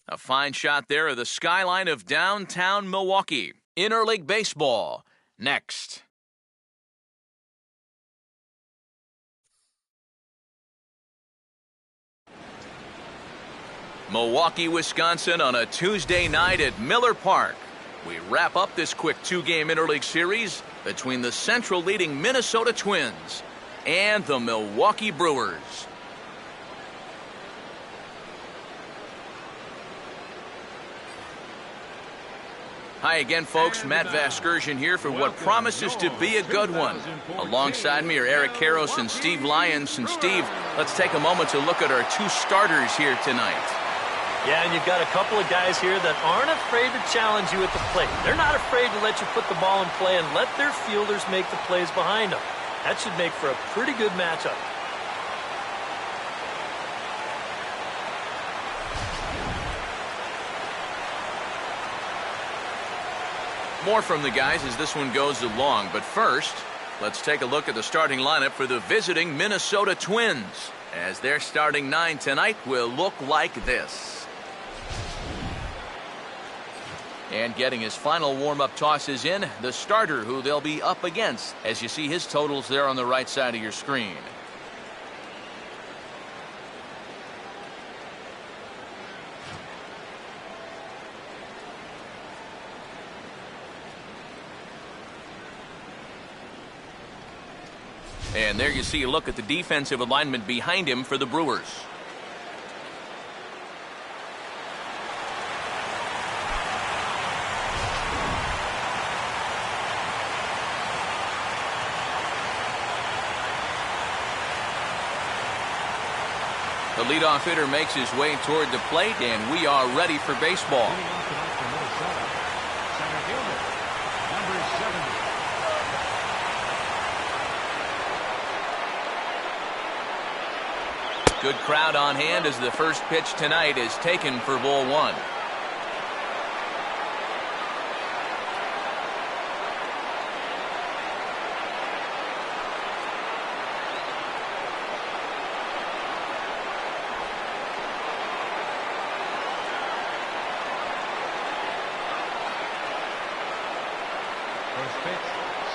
A fine shot there of the skyline of downtown Milwaukee. Interleague Baseball, next. Milwaukee, Wisconsin on a Tuesday night at Miller Park. We wrap up this quick two-game interleague series between the Central leading Minnesota Twins and the Milwaukee Brewers. Hi again, folks. Matt Vasgersian here for what promises to be a good one. Alongside me are Eric Karros and Steve Lyons. And Steve, let's take a moment to look at our two starters here tonight. Yeah, and you've got a couple of guys here that aren't afraid to challenge you at the plate. They're not afraid to let you put the ball in play and let their fielders make the plays behind them. That should make for a pretty good matchup. More from the guys as this one goes along. But first, let's take a look at the starting lineup for the visiting Minnesota Twins, as their starting nine tonight will look like this. And getting his final warm-up tosses in, the starter who they'll be up against, as you see his totals there on the right side of your screen. And there you see a look at the defensive alignment behind him for the Brewers. The leadoff hitter makes his way toward the plate, and we are ready for baseball. Good crowd on hand as the first pitch tonight is taken for ball one. First pitch,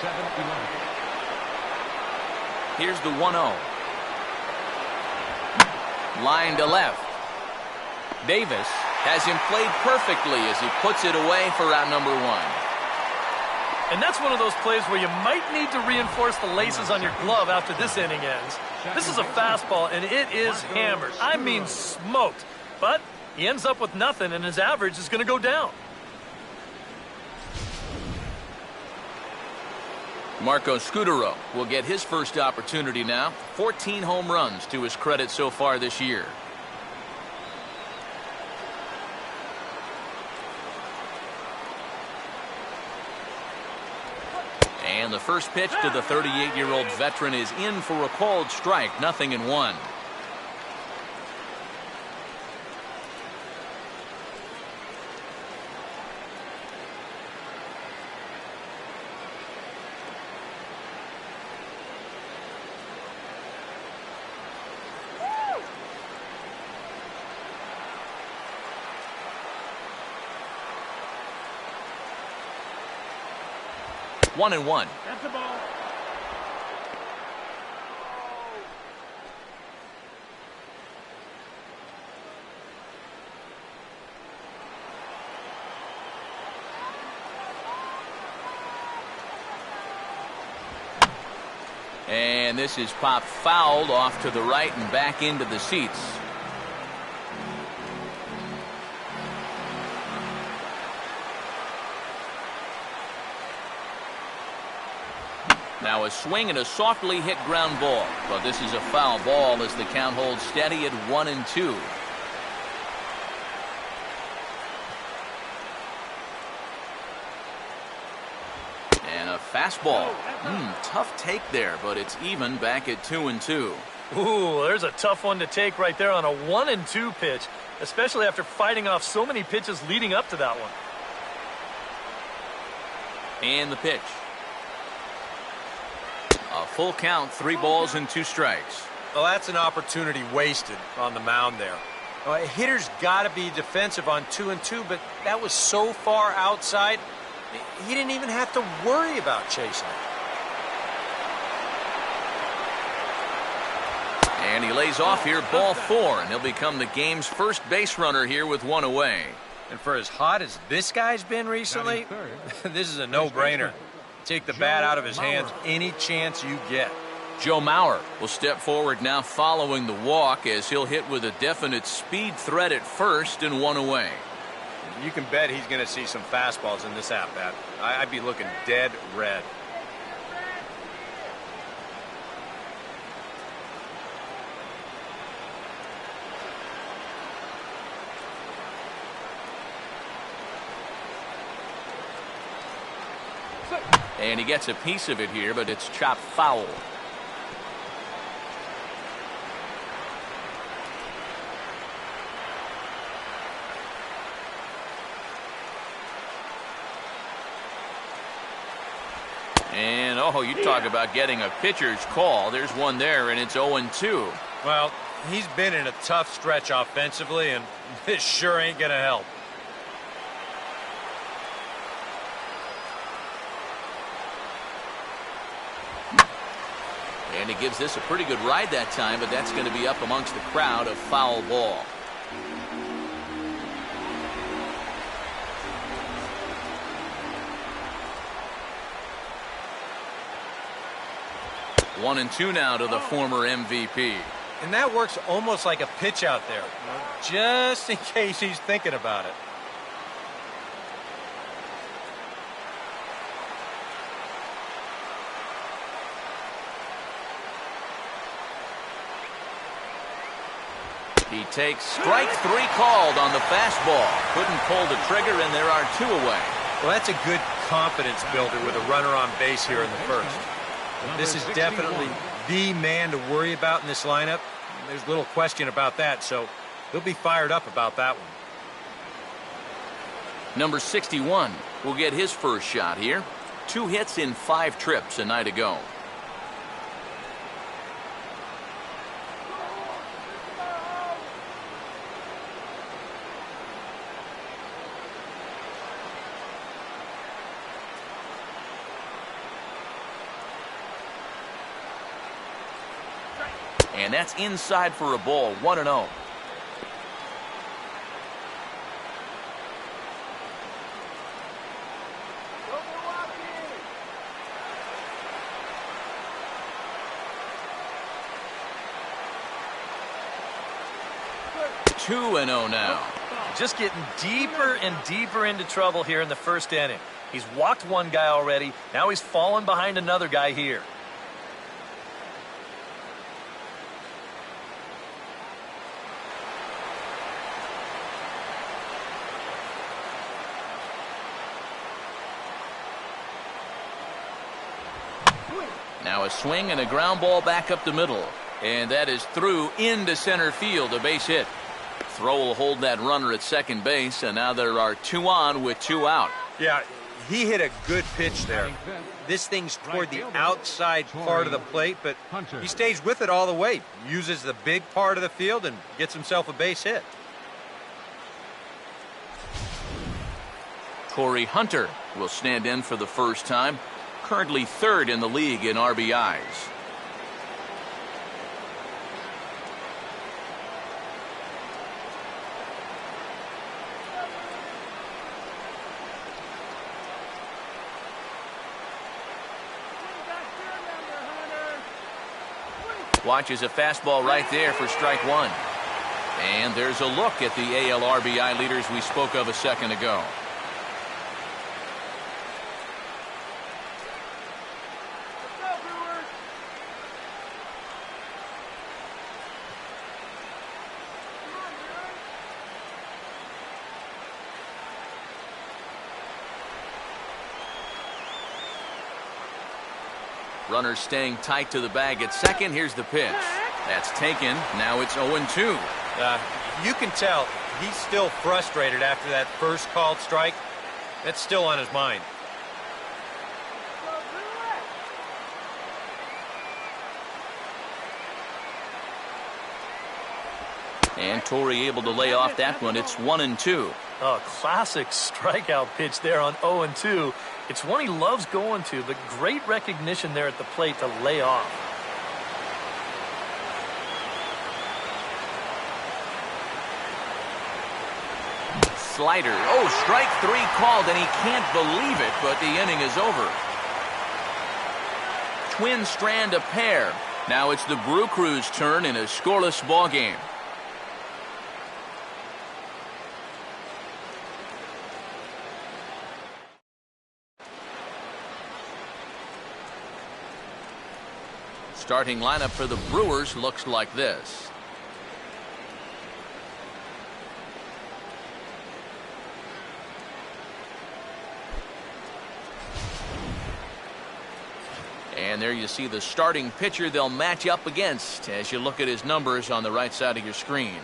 7-11. Here's the 1-0. Line to left. Davis has him played perfectly as he puts it away for out number one. And that's one of those plays where you might need to reinforce the laces on your glove after this inning ends. This is a fastball, and it is hammered. I mean smoked. But he ends up with nothing, and his average is going to go down. Marco Scutaro will get his first opportunity now. 14 home runs to his credit so far this year. And the first pitch to the 38-year-old veteran is in for a called strike, 0-1. One and one. That's the ball. And this is popped fouled off to the right and back into the seats. Now a swing and a softly hit ground ball. But this is a foul ball as the count holds steady at 1-2. And a fastball. Tough take there, but it's even back at 2-2. Ooh, there's a tough one to take right there on a 1-2 pitch, especially after fighting off so many pitches leading up to that one. And the pitch. A full count, 3 balls and 2 strikes. Well, that's an opportunity wasted on the mound there. A hitter's got to be defensive on 2-2, but that was so far outside, he didn't even have to worry about chasing it. And he lays off here, ball 4, and he'll become the game's first base runner here with one away. And for as hot as this guy's been recently, this is a no-brainer. Take the bat out of his hands any chance you get. Joe Mauer will step forward now following the walk as he'll hit with a definite speed threat at first and one away. You can bet he's going to see some fastballs in this at-bat. I'd be looking dead red. And he gets a piece of it here, but it's chopped foul. And, oh, you talk about getting a pitcher's call. There's one there, and it's 0-2. Well, he's been in a tough stretch offensively, and this sure ain't going to help. And he gives this a pretty good ride that time, but that's going to be up amongst the crowd, a foul ball. One and two now to the former MVP. And that works almost like a pitch out there, just in case he's thinking about it. He takes strike 3 called on the fastball. Couldn't pull the trigger, and there are 2 away. Well, that's a good confidence builder with a runner on base here in the first. This is definitely the man to worry about in this lineup. There's little question about that, so he'll be fired up about that one. Number 61 will get his first shot here. 2 hits in 5 trips a night ago. And that's inside for a ball, 1-0. Two and 0 now. Just getting deeper and deeper into trouble here in the first inning. He's walked one guy already. Now he's fallen behind another guy here. Now a swing and a ground ball back up the middle. And that is through into center field, a base hit. Throw will hold that runner at second base, and now there are 2 on with 2 out. Yeah, he hit a good pitch there. This thing's toward the outside part of the plate, but he stays with it all the way. Uses the big part of the field and gets himself a base hit. Corey Hunter will stand in for the first time. Currently 3rd in the league in RBIs. Watches a fastball right there for strike 1. And there's a look at the AL RBI leaders we spoke of a second ago. Runner staying tight to the bag at second. Here's the pitch. That's taken. Now it's 0-2. You can tell he's still frustrated after that first called strike. That's still on his mind. And Torrey able to lay off that one. It's 1-2. A classic strikeout pitch there on 0-2. It's one he loves going to, but great recognition there at the plate to lay off. Slider. Oh, strike 3 called, and he can't believe it, but the inning is over. Twins strand a pair. Now it's the Brew Crew's turn in a scoreless ball game. Starting lineup for the Brewers looks like this. And there you see the starting pitcher they'll match up against as you look at his numbers on the right side of your screen.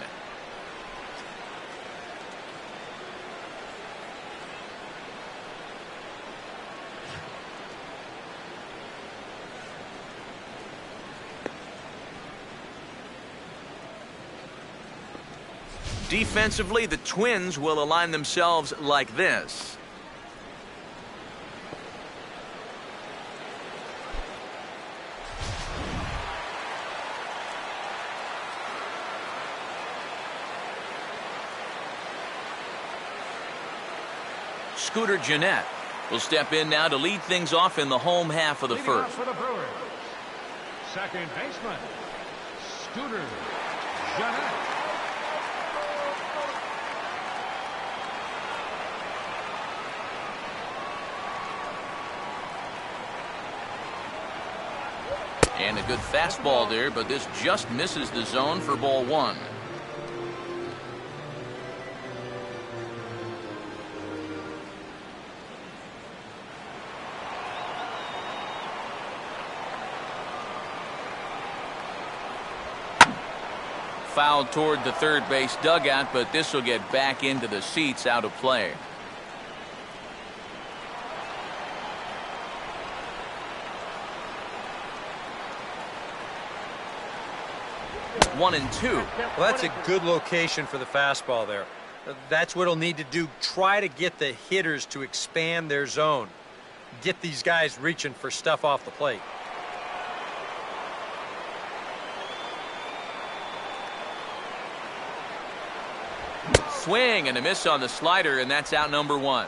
Defensively, the Twins will align themselves like this. Scooter Gennett will step in now to lead things off in the home half of the first. For the Brewers, second baseman, Scooter Gennett. And a good fastball there, but this just misses the zone for ball 1. Fouled toward the third base dugout, but this will get back into the seats, out of play. One and two. Well, that's a good location for the fastball there. That's what he'll need to do. Try to get the hitters to expand their zone. Get these guys reaching for stuff off the plate. Swing and a miss on the slider, and that's out number 1.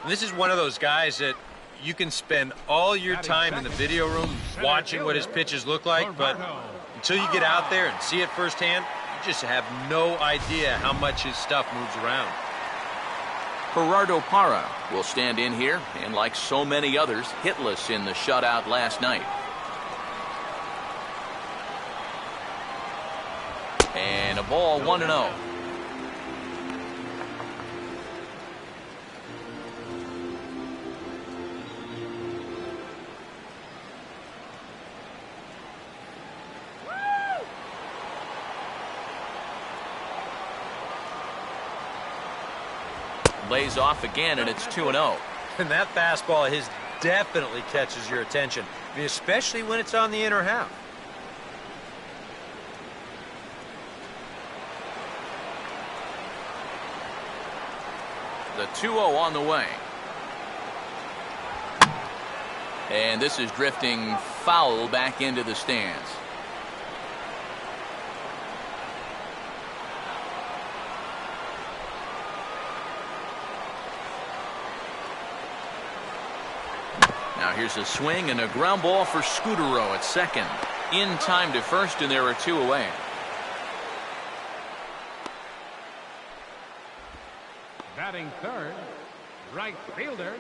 This is one of those guys that you can spend all your time in the video room watching what his pitches look like, but until you get out there and see it firsthand, you just have no idea how much his stuff moves around. Gerardo Parra will stand in here, and like so many others, hitless in the shutout last night. And a ball 1-0. Lays off again, and it's 2-0. And that fastball of his definitely catches your attention, especially when it's on the inner half. The 2-0 on the way. And this is drifting foul back into the stands. Now here's a swing and a ground ball for Scutero at second. In time to first, and there are 2 away. Batting third, right fielder,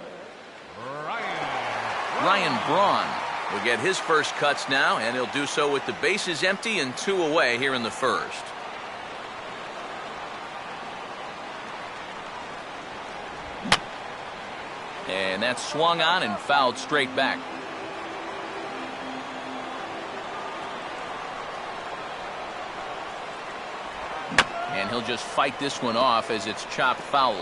Ryan Braun will get his first cuts now, and he'll do so with the bases empty and 2 away here in the first. And that's swung on and fouled straight back. And he'll just fight this one off as it's chopped foul.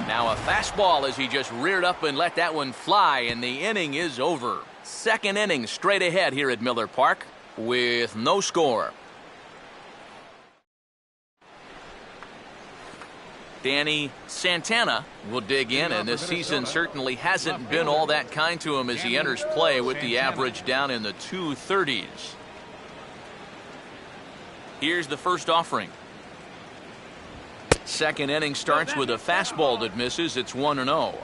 Now a fastball as he just reared up and let that one fly, and the inning is over. Second inning straight ahead here at Miller Park with no score. Danny Santana will dig in, and this season certainly hasn't been all that kind to him as he enters play with the average down in the 230s. Here's the first offering. Second inning starts with a fastball that misses. It's 1-0.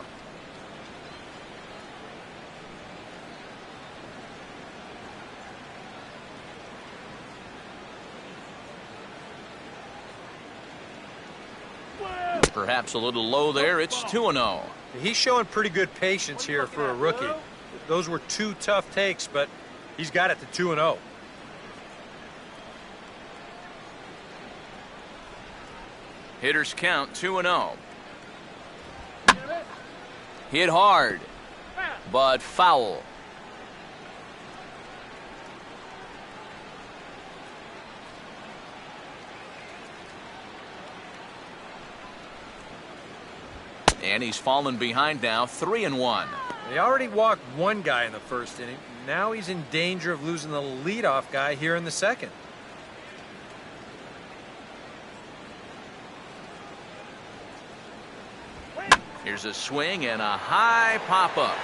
Perhaps a little low there. It's 2-0. He's showing pretty good patience here for a rookie. Those were two tough takes, but he's got it to 2-0. Hitters count 2-0. Hit hard, but foul. And he's fallen behind now, 3-1. They already walked one guy in the first inning. Now he's in danger of losing the leadoff guy here in the second. Here's a swing and a high pop-up.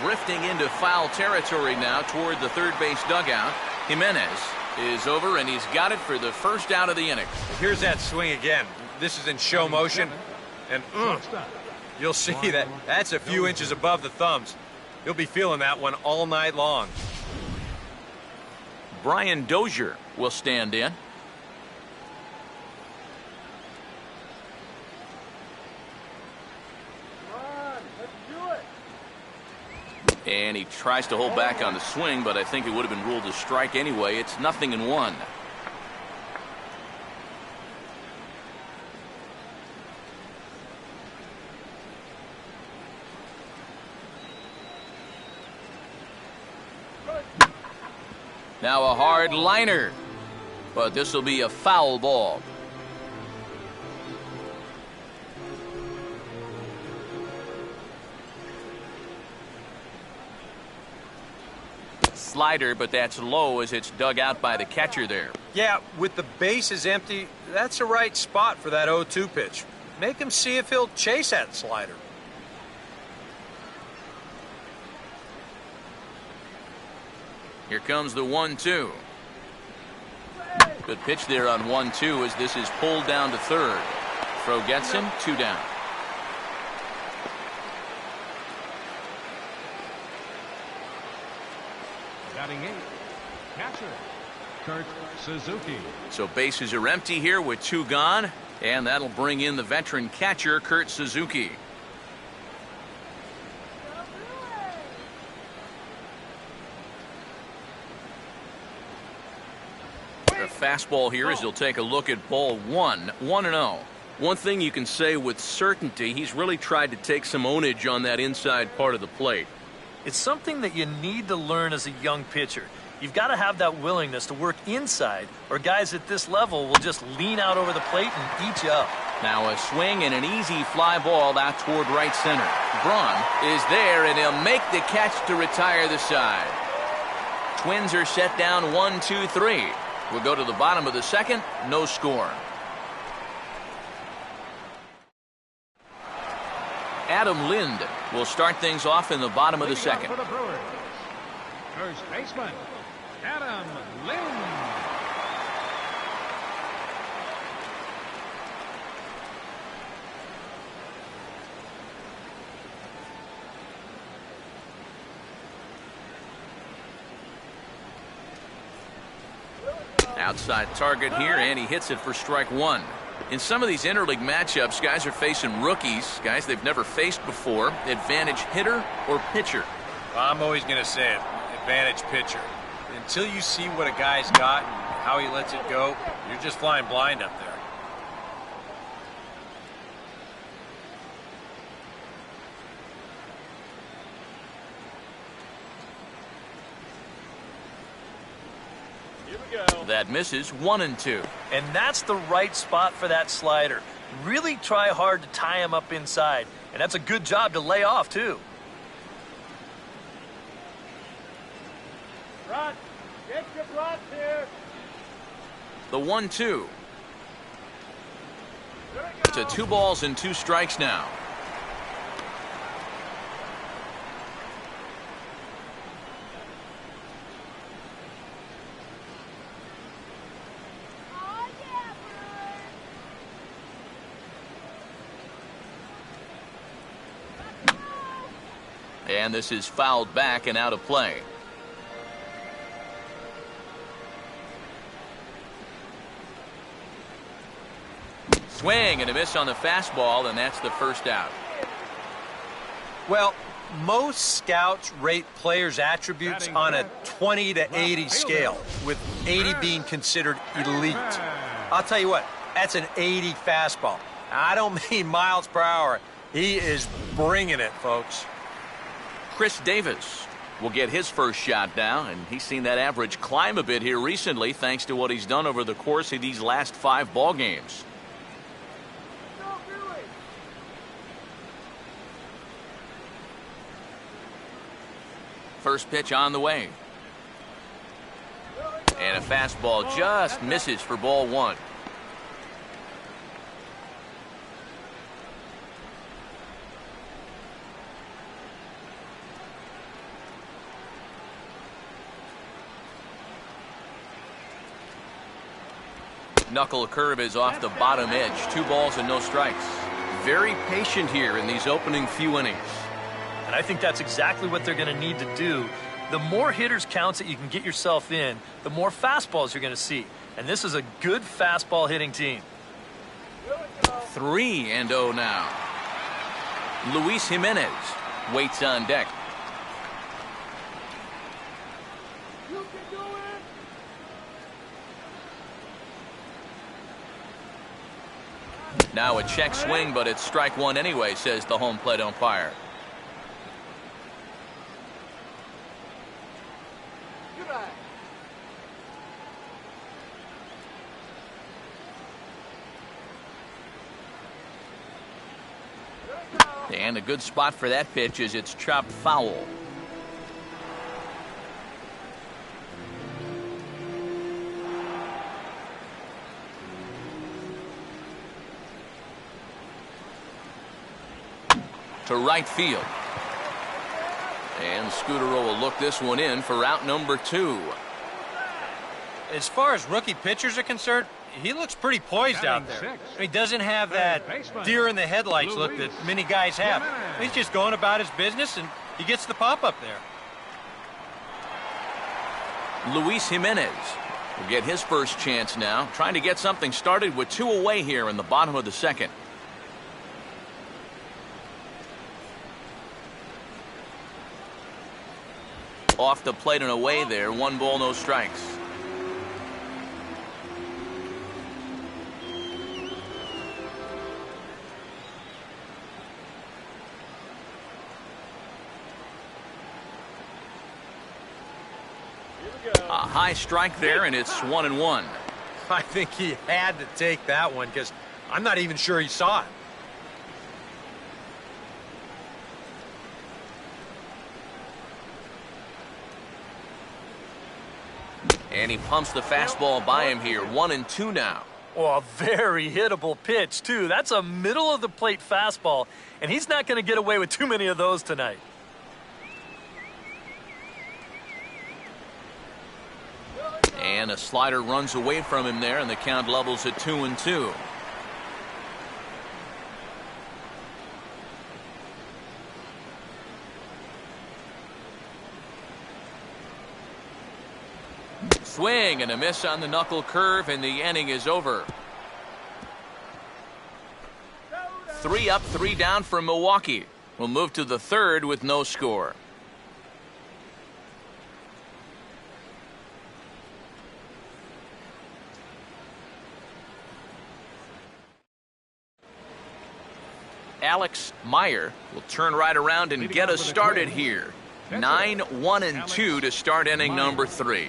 Drifting into foul territory now toward the third base dugout. Jimenez is over, and he's got it for the first out of the inning. Here's that swing again. This is in show motion. And you'll see that that's a few inches above the thumbs. He'll be feeling that one all night long. Brian Dozier will stand in. And he tries to hold back on the swing, but I think it would have been ruled a strike anyway. It's 0-1. Now a hard liner, but this will be a foul ball. Slider, but that's low as it's dug out by the catcher there. Yeah, with the bases empty, that's the right spot for that 0-2 pitch. Make him see if he'll chase that slider. Here comes the 1-2. Good pitch there on 1-2 as this is pulled down to third. Throw gets him, 2 down. Batting 8, catcher, Kurt Suzuki. So bases are empty here with 2 gone, and that'll bring in the veteran catcher, Kurt Suzuki. A fastball here as he'll take a look at ball 1, 1-0. One thing you can say with certainty, he's really tried to take some ownage on that inside part of the plate. It's something that you need to learn as a young pitcher. You've got to have that willingness to work inside, or guys at this level will just lean out over the plate and eat you up. Now a swing and an easy fly ball out toward right center. Braun is there, and he'll make the catch to retire the side. Twins are set down 1-2-3. We'll go to the bottom of the second, no score. Adam Lind will start things off in the bottom of the second. For the Brewers, first baseman, Adam Lind. Outside target here, and he hits it for strike 1. In some of these interleague matchups, guys are facing rookies, guys they've never faced before. Advantage hitter or pitcher? Well, I'm always going to say it, advantage pitcher. Until you see what a guy's got and how he lets it go, you're just flying blind up there. That misses 1-2. And that's the right spot for that slider. really try hard to tie him up inside. And that's a good job to lay off, too. Run. Get your runs here. The 1-2. To 2 balls and 2 strikes now. And this is fouled back and out of play. Swing and a miss on the fastball, and that's the first out. Well, most scouts rate players' attributes on a 20 to 80 scale, with 80 being considered elite. I'll tell you what, that's an 80 fastball. I don't mean miles per hour. He is bringing it, folks. Chris Davis will get his first shot now, and he's seen that average climb a bit here recently thanks to what he's done over the course of these last 5 ball games. First pitch on the way. And a fastball just misses for ball 1. Knuckle curve is off the bottom edge. 2 balls and no strikes. Very patient here in these opening few innings. And I think that's exactly what they're going to need to do. The more hitters counts that you can get yourself in, the more fastballs you're going to see. And this is a good fastball hitting team. 3-0 now. Luis Jimenez waits on deck. Now a check swing, but it's strike 1 anyway, says the home plate umpire. And a good spot for that pitch as it's chopped foul. To right field. And Scutaro will look this one in for out number 2. As far as rookie pitchers are concerned, he looks pretty poised out there. He doesn't have that deer in the headlights look that many guys have. He's just going about his business, and he gets the pop up there. Luis Jimenez will get his first chance now, trying to get something started with 2 away here in the bottom of the 2nd. Off the plate and away there. 1 ball, no strikes. A high strike there, and it's 1-1. I think he had to take that one because I'm not even sure he saw it. And he pumps the fastball by him here. 1-2 now. Oh, a very hittable pitch, too. That's a middle-of-the-plate fastball, and he's not going to get away with too many of those tonight. And a slider runs away from him there, and the count levels at 2-2. Swing and a miss on the knuckle curve, and the inning is over. 3 up, 3 down for Milwaukee. We'll move to the 3rd with no score. Alex Meyer will turn right around and get us started here. 9-1-2 to start inning number 3.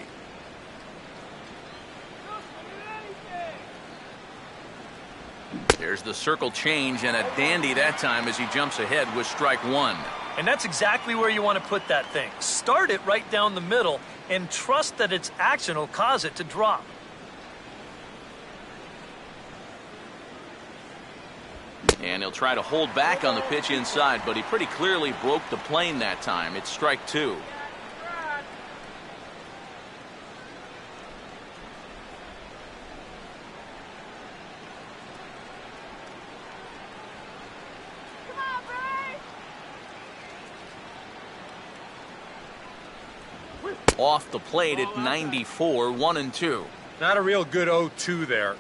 There's the circle change, and a dandy that time as he jumps ahead with strike one. And that's exactly where you want to put that thing. Start it right down the middle and trust that its action will cause it to drop. And he'll try to hold back on the pitch inside, but he pretty clearly broke the plane that time. It's strike two. Off the plate at 94, 1-2. Not a real good 0-2 there.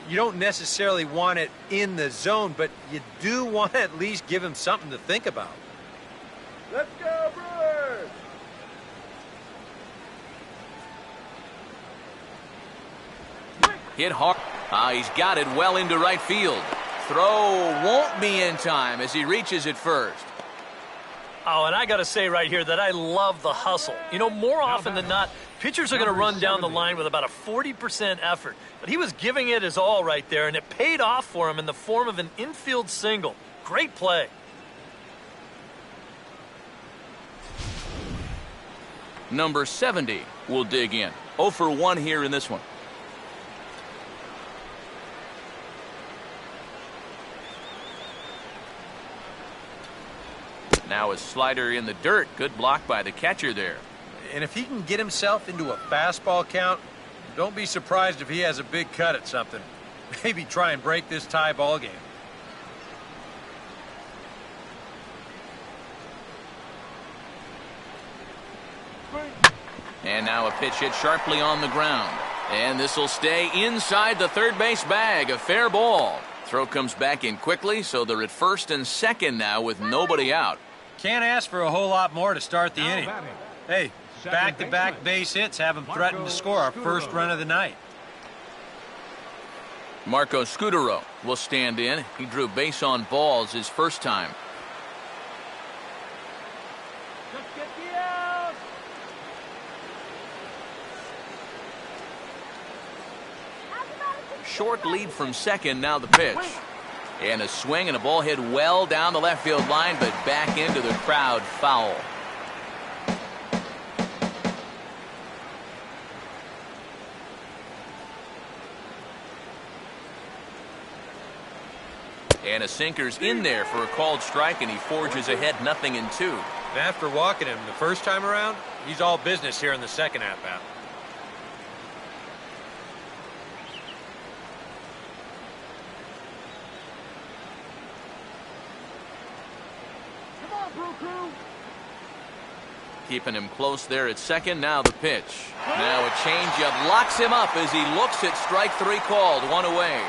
You don't necessarily want it in the zone, but you do want to at least give him something to think about. Let's go, Brewers! Hit hard. He's got it well into right field. Throw won't be in time as he reaches it first. Oh, and I got to say right here that I love the hustle. You know, more often than not, pitchers are going to run down the line with about a 40% effort. But he was giving it his all right there, and it paid off for him in the form of an infield single. Great play. Number 70 will dig in. 0 for 1 here in this one. Now a slider in the dirt. Good block by the catcher there. And if he can get himself into a fastball count, don't be surprised if he has a big cut at something. Maybe try and break this tie ball game. And now a pitch hit sharply on the ground. And this will stay inside the third base bag. A fair ball. Throw comes back in quickly, so they're at first and second now with nobody out. Can't ask for a whole lot more to start the inning. Hey, back-to-back base hits have him threatened to score our first run of the night. Marco Scudero will stand in. He drew base on balls his first time. Short lead from second, now the pitch. And a swing and a ball hit well down the left field line, but back into the crowd, foul. And a sinker's in there for a called strike, and he forges ahead 0-2. And after walking him the first time around, he's all business here in the second at-bat. Keeping him close there at second. Now the pitch. Now a changeup locks him up as he looks at strike three called. One away.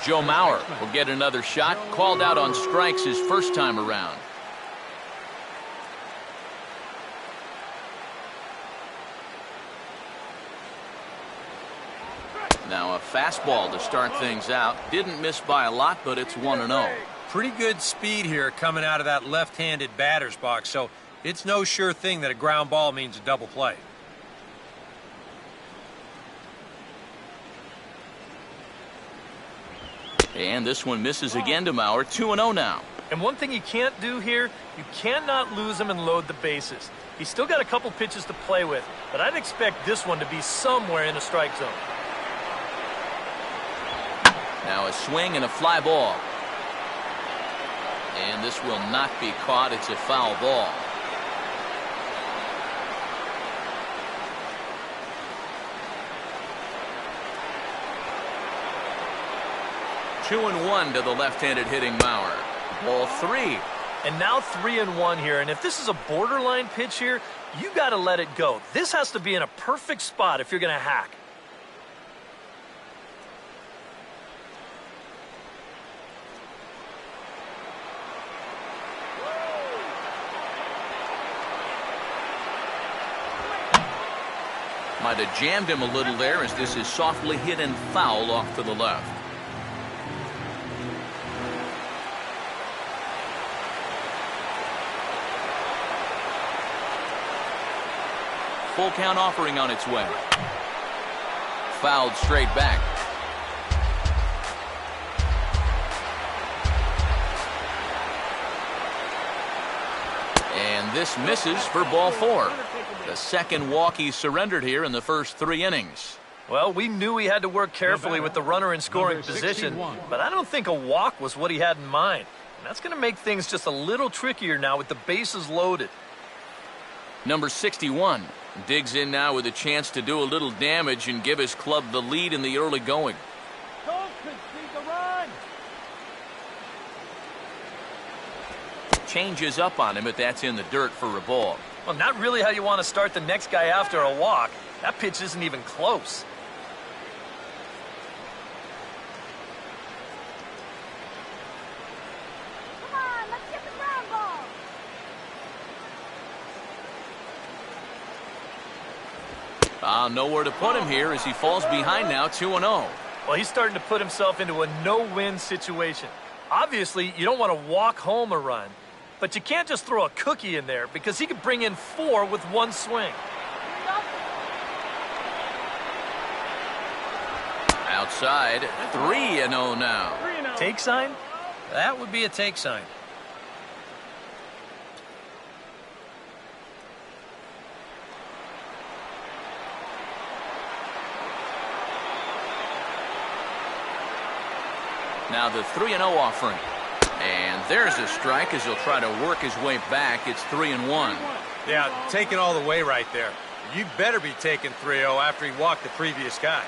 Joe Mauer will get another shot. Called out on strikes his first time around. Now a fastball to start things out. Didn't miss by a lot, but it's 1-0. Pretty good speed here coming out of that left-handed batter's box, so it's no sure thing that a ground ball means a double play. And this one misses again to Mauer. 2-0 now. And one thing you can't do here, you cannot lose him and load the bases. He's still got a couple pitches to play with, but I'd expect this one to be somewhere in the strike zone. Now a swing and a fly ball. And this will not be caught. It's a foul ball. Two and one to the left-handed hitting Mauer. Ball three. And now 3-1 here. And if this is a borderline pitch here, you got to let it go. This has to be in a perfect spot if you're going to hack. Might have jammed him a little there as this is softly hit and foul off to the left. Full count offering on its way. fouled straight back. And this misses for ball 4. The second walk he surrendered here in the first 3 innings. Well, we knew he had to work carefully with the runner in scoring position, but I don't think a walk was what he had in mind. And that's going to make things just a little trickier now with the bases loaded. Number 61 digs in now with a chance to do a little damage and give his club the lead in the early going. Don't concede the run. Changes up on him, but that's in the dirt for a ball. Well, not really how you want to start the next guy after a walk. That pitch isn't even close. Come on, let's get the ground ball. Nowhere to put him here as he falls behind now 2-0. Well, he's starting to put himself into a no-win situation. Obviously, you don't want to walk home a run, but you can't just throw a cookie in there because he could bring in 4 with one swing. Outside, 3-0 now. Take sign? That would be a take sign. Now the 3-0 offering. And there's a strike as he'll try to work his way back. It's 3-1. Yeah, taking all the way right there. You'd better be taking 3-0 after he walked the previous guy.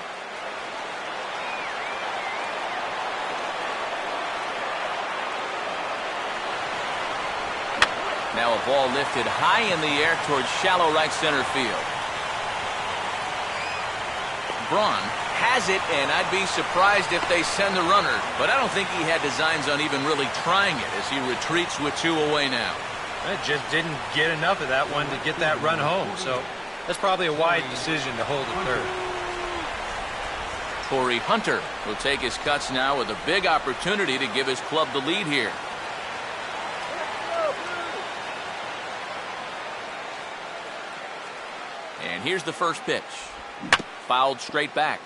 Now a ball lifted high in the air towards shallow right center field. Braun has it, and I'd be surprised if they send the runner, but I don't think he had designs on even really trying it as he retreats with 2 away now. It just didn't get enough of that one to get that run home, so that's probably a wise decision to hold the third. Corey Hunter will take his cuts now with a big opportunity to give his club the lead here. And here's the first pitch. Fouled straight back.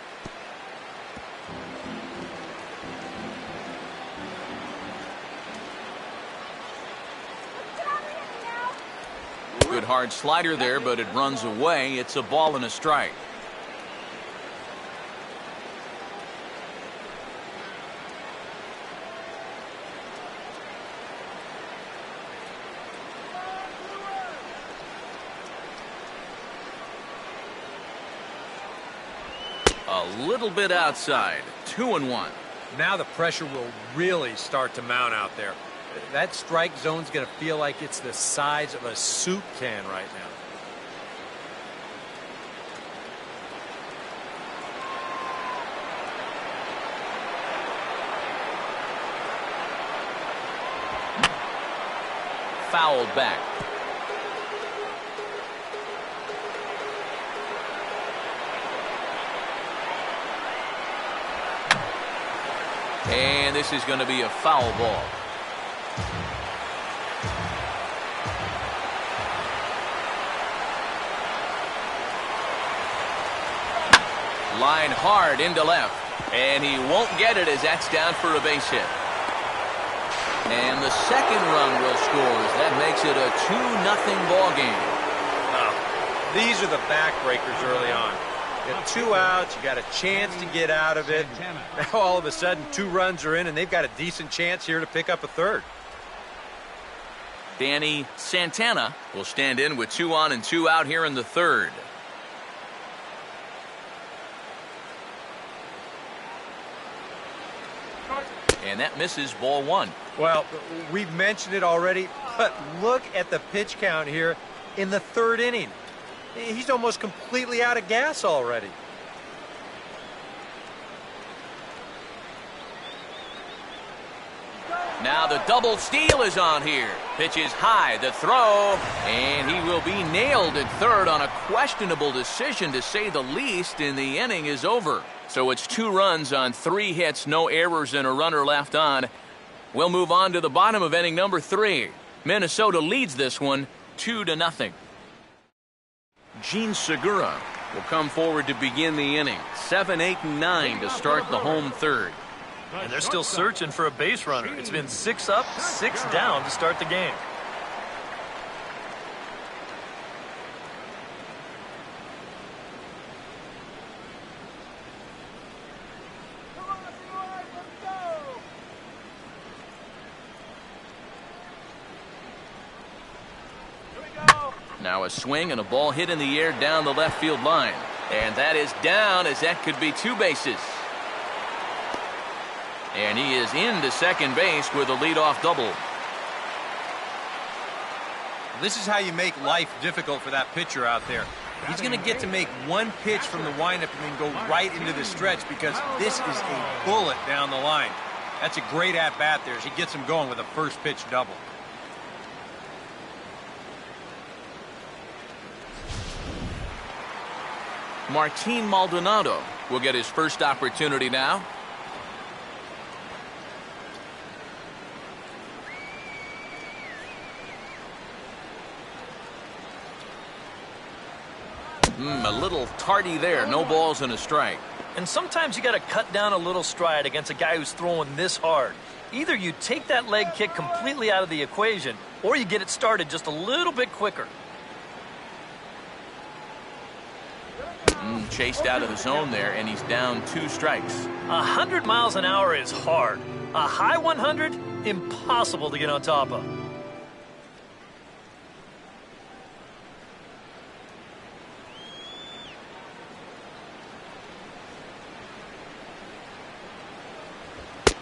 Good hard slider there, but it runs away. It's a ball and a strike. A little bit outside. 2-1. Now the pressure will really start to mount out there. That strike zone's going to feel like it's the size of a soup can right now. Fouled back. And this is going to be a foul ball. Line hard into left. And he won't get it as that's down for a base hit. And the second run will score as that makes it a 2-0 ball game. These are the backbreakers early on. You got 2 outs, you got a chance to get out of it. Now all of a sudden 2 runs are in and they've got a decent chance here to pick up a third. Danny Santana will stand in with 2 on and 2 out here in the third. And that misses ball 1. Well, we've mentioned it already, but look at the pitch count here in the 3rd inning. He's almost completely out of gas already. Now the double steal is on here. Pitch is high, the throw, and he will be nailed at third on a questionable decision to say the least, and the inning is over. So it's 2 runs on 3 hits, no errors, and a runner left on. We'll move on to the bottom of inning number 3. Minnesota leads this one 2-0. Gene Segura will come forward to begin the inning. 7, 8, and 9 to start the home third. And they're still searching for a base runner. It's been 6 up, 6 down to start the game. Come on, Brewers, let's go! Here we go! Now a swing and a ball hit in the air down the left field line. And that is down, as that could be 2 bases. And he is into second base with a leadoff double. This is how you make life difficult for that pitcher out there. He's going to get to make one pitch from the windup and then go right into the stretch because this is a bullet down the line. That's a great at-bat there as he gets him going with a first pitch double. Martin Maldonado will get his first opportunity now. A little tardy there. No balls and a strike. And sometimes you got to cut down a little stride against a guy who's throwing this hard. Either you take that leg kick completely out of the equation, or you get it started just a little bit quicker. Chased out of the zone there, and he's down 2 strikes. 100 miles an hour is hard. A high 100, impossible to get on top of.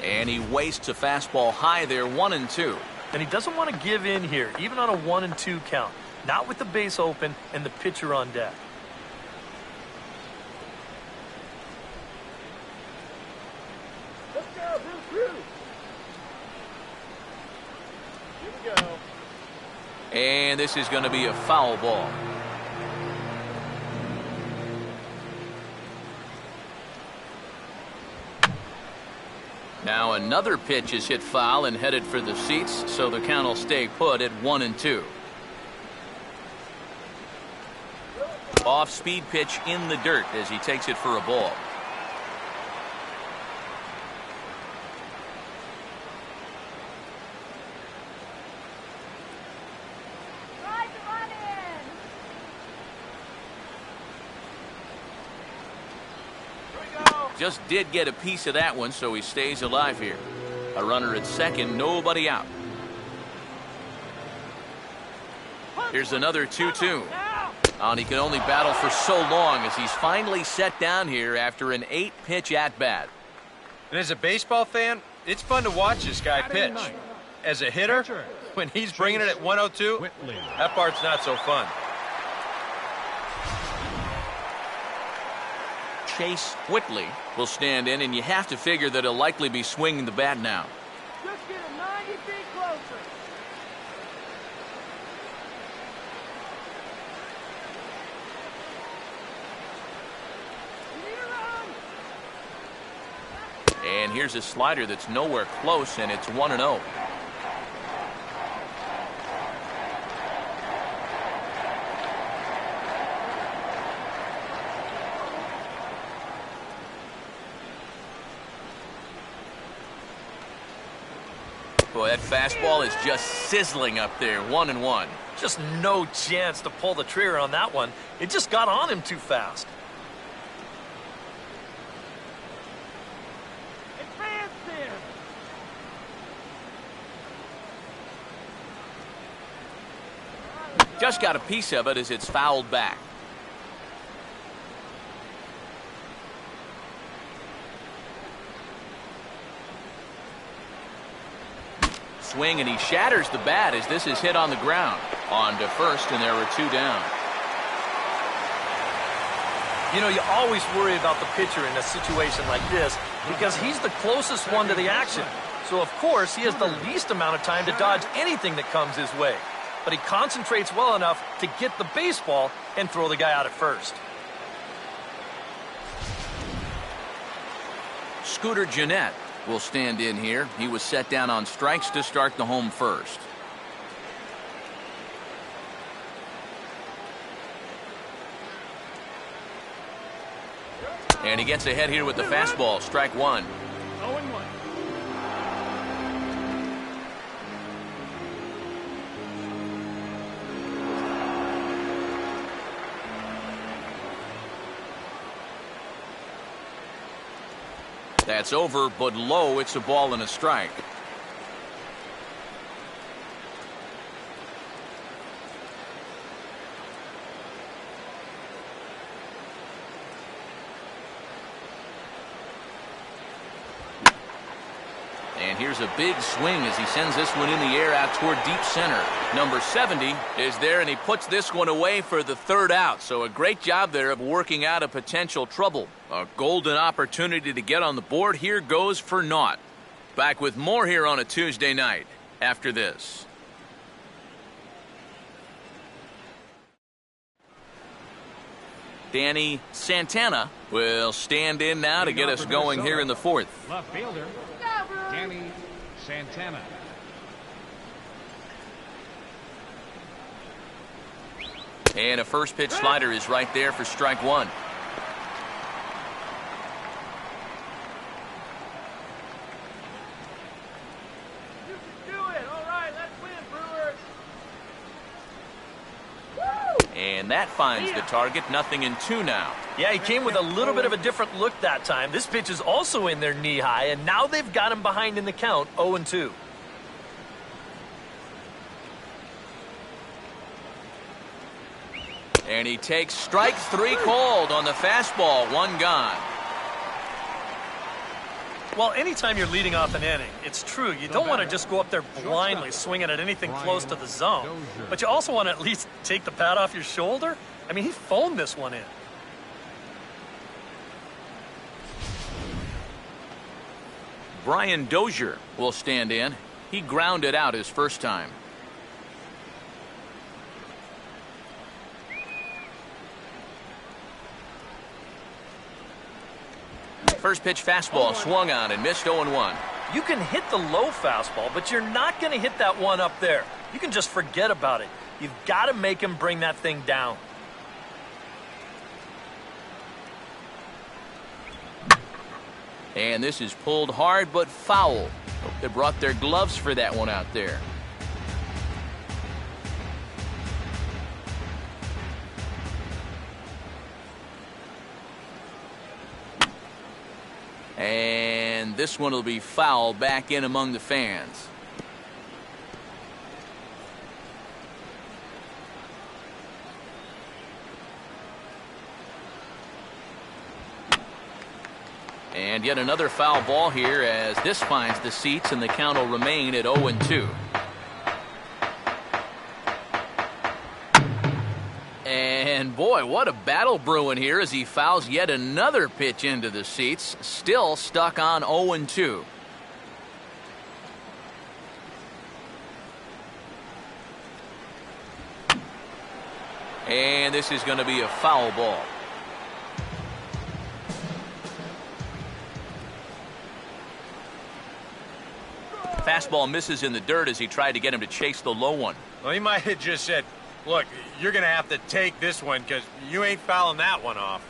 And he wastes a fastball high there, 1-2. And he doesn't want to give in here, even on a 1-2 count. Not with the base open and the pitcher on deck. Let's go, Bruce! Here we go. And this is going to be a foul ball. Now another pitch is hit foul and headed for the seats, so the count will stay put at 1-2. Off-speed pitch in the dirt as he takes it for a ball. Try to run in. Here we go! Just did get a piece of that one, so he stays alive here. A runner at second, nobody out. Here's another 2-2. And he can only battle for so long as he's finally set down here after an 8-pitch at-bat. And as a baseball fan, it's fun to watch this guy pitch. As a hitter, when he's bringing it at 102, that part's not so fun. Chase Whitley will stand in, and you have to figure that he'll likely be swinging the bat now. Just get him 90 feet closer! You need a run! And here's a slider that's nowhere close, and it's 1-0. Boy, that fastball is just sizzling up there, 1-1. Just no chance to pull the trigger on that one. It just got on him too fast. Advance him! Just got a piece of it as it's fouled back. Swing, and he shatters the bat as this is hit on the ground. On to first, and there are 2 down. You know, you always worry about the pitcher in a situation like this because he's the closest one to the action. So, of course, he has the least amount of time to dodge anything that comes his way. But he concentrates well enough to get the baseball and throw the guy out at first. Scooter Gennett will stand in here. He was set down on strikes to start the home first. And he gets ahead here with the fastball, strike one. 0-1. That's over, but low. It's a ball and a strike. And here's a big swing as he sends this one in the air out toward deep center. Number 70 is there, and he puts this one away for the third out. So a great job there of working out a potential trouble. A golden opportunity to get on the board here goes for naught. Back with more here on a Tuesday night after this. Danny Santana will stand in now to get us going here in the fourth. Left fielder, Danny Santana. And a first pitch slider is right there for strike one. You can do it. All right, let's win, Brewers. And that finds the target. 0-2 now. Yeah, he came with a little bit of a different look that time. This pitch is also in there knee high, and now they've got him behind in the count, 0-2. And he takes strike three called on the fastball. One gone. Well, anytime you're leading off an inning, it's true. You don't want to just go up there blindly swinging at anything close to the zone. But you also want to at least take the pad off your shoulder. I mean, he phoned this one in. Brian Dozier will stand in. He grounded out his first time. First pitch fastball swung on and missed 0-1. You can hit the low fastball, but you're not going to hit that one up there. You can just forget about it. You've got to make him bring that thing down. And this is pulled hard but foul. Hope they brought their gloves for that one out there. And this one will be foul back in among the fans. And yet another foul ball here as this finds the seats, and the count will remain at 0-2. And boy, what a battle brewing here as he fouls yet another pitch into the seats. Still stuck on 0-2. And this is going to be a foul ball. Fastball misses in the dirt as he tried to get him to chase the low one. Well, he might have just said, look, you're going to have to take this one because you ain't fouling that one off.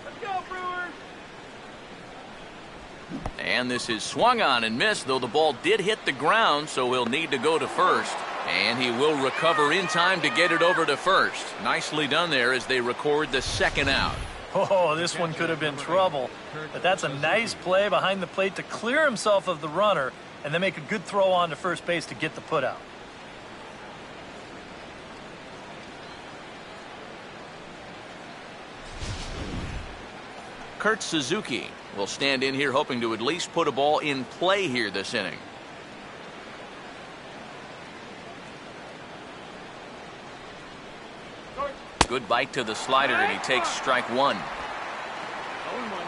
Let's go, Brewers. And this is swung on and missed, though the ball did hit the ground, so he'll need to go to first. And he will recover in time to get it over to first. Nicely done there as they record the second out. Oh, this one could have been trouble. But that's a nice play behind the plate to clear himself of the runner and then make a good throw on to first base to get the put out. Kurt Suzuki will stand in here hoping to at least put a ball in play here this inning. Good bite to the slider, and he takes strike one. 0-1.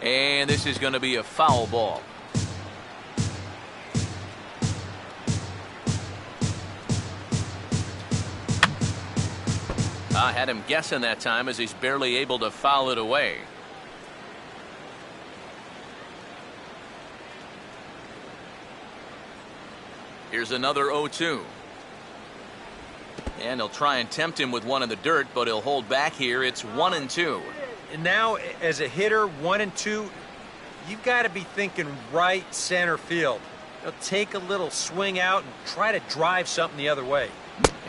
And this is going to be a foul ball. Had him guessing that time as he's barely able to foul it away. Here's another 0-2. And he'll try and tempt him with one in the dirt, but he'll hold back here. It's 1-2. And now, as a hitter, 1-2, you've got to be thinking right center field. He'll take a little swing out and try to drive something the other way.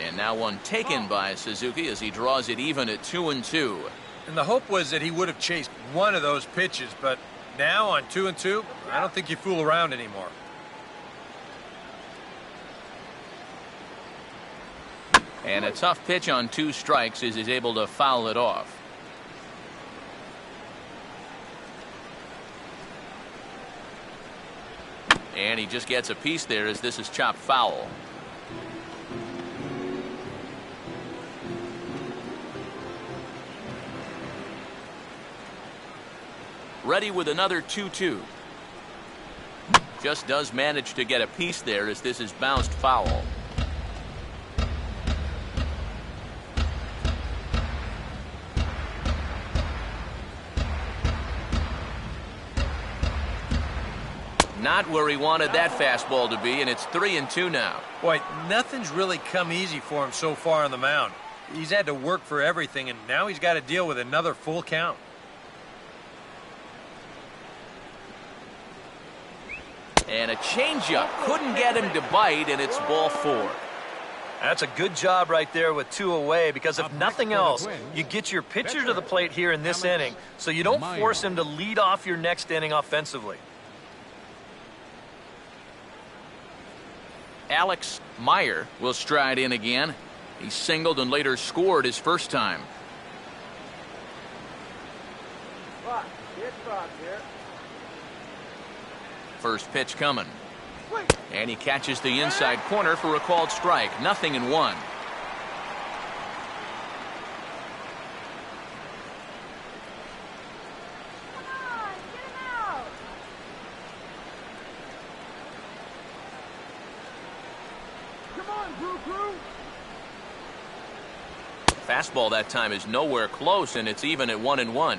And now one taken by Suzuki as he draws it even at 2-2. And the hope was that he would have chased one of those pitches, but now on 2-2, I don't think you fool around anymore. And a tough pitch on 2 strikes as he's able to foul it off. And he just gets a piece there as this is chopped foul. Ready with another 2-2. Just does manage to get a piece there as this is bounced foul. Not where he wanted that fastball to be, and it's 3-2 now. Boy, nothing's really come easy for him so far on the mound. He's had to work for everything, and now he's got to deal with another full count. And a changeup couldn't get him to bite, and it's ball 4. That's a good job right there with 2 away, because if nothing else, you get your pitcher to the plate here in this inning, so you don't force him to lead off your next inning offensively. Alex Meyer will stride in again. He singled and later scored his first time. First pitch coming. And he catches the inside corner for a called strike. 0-1. Fastball that time is nowhere close, and it's even at 1-1.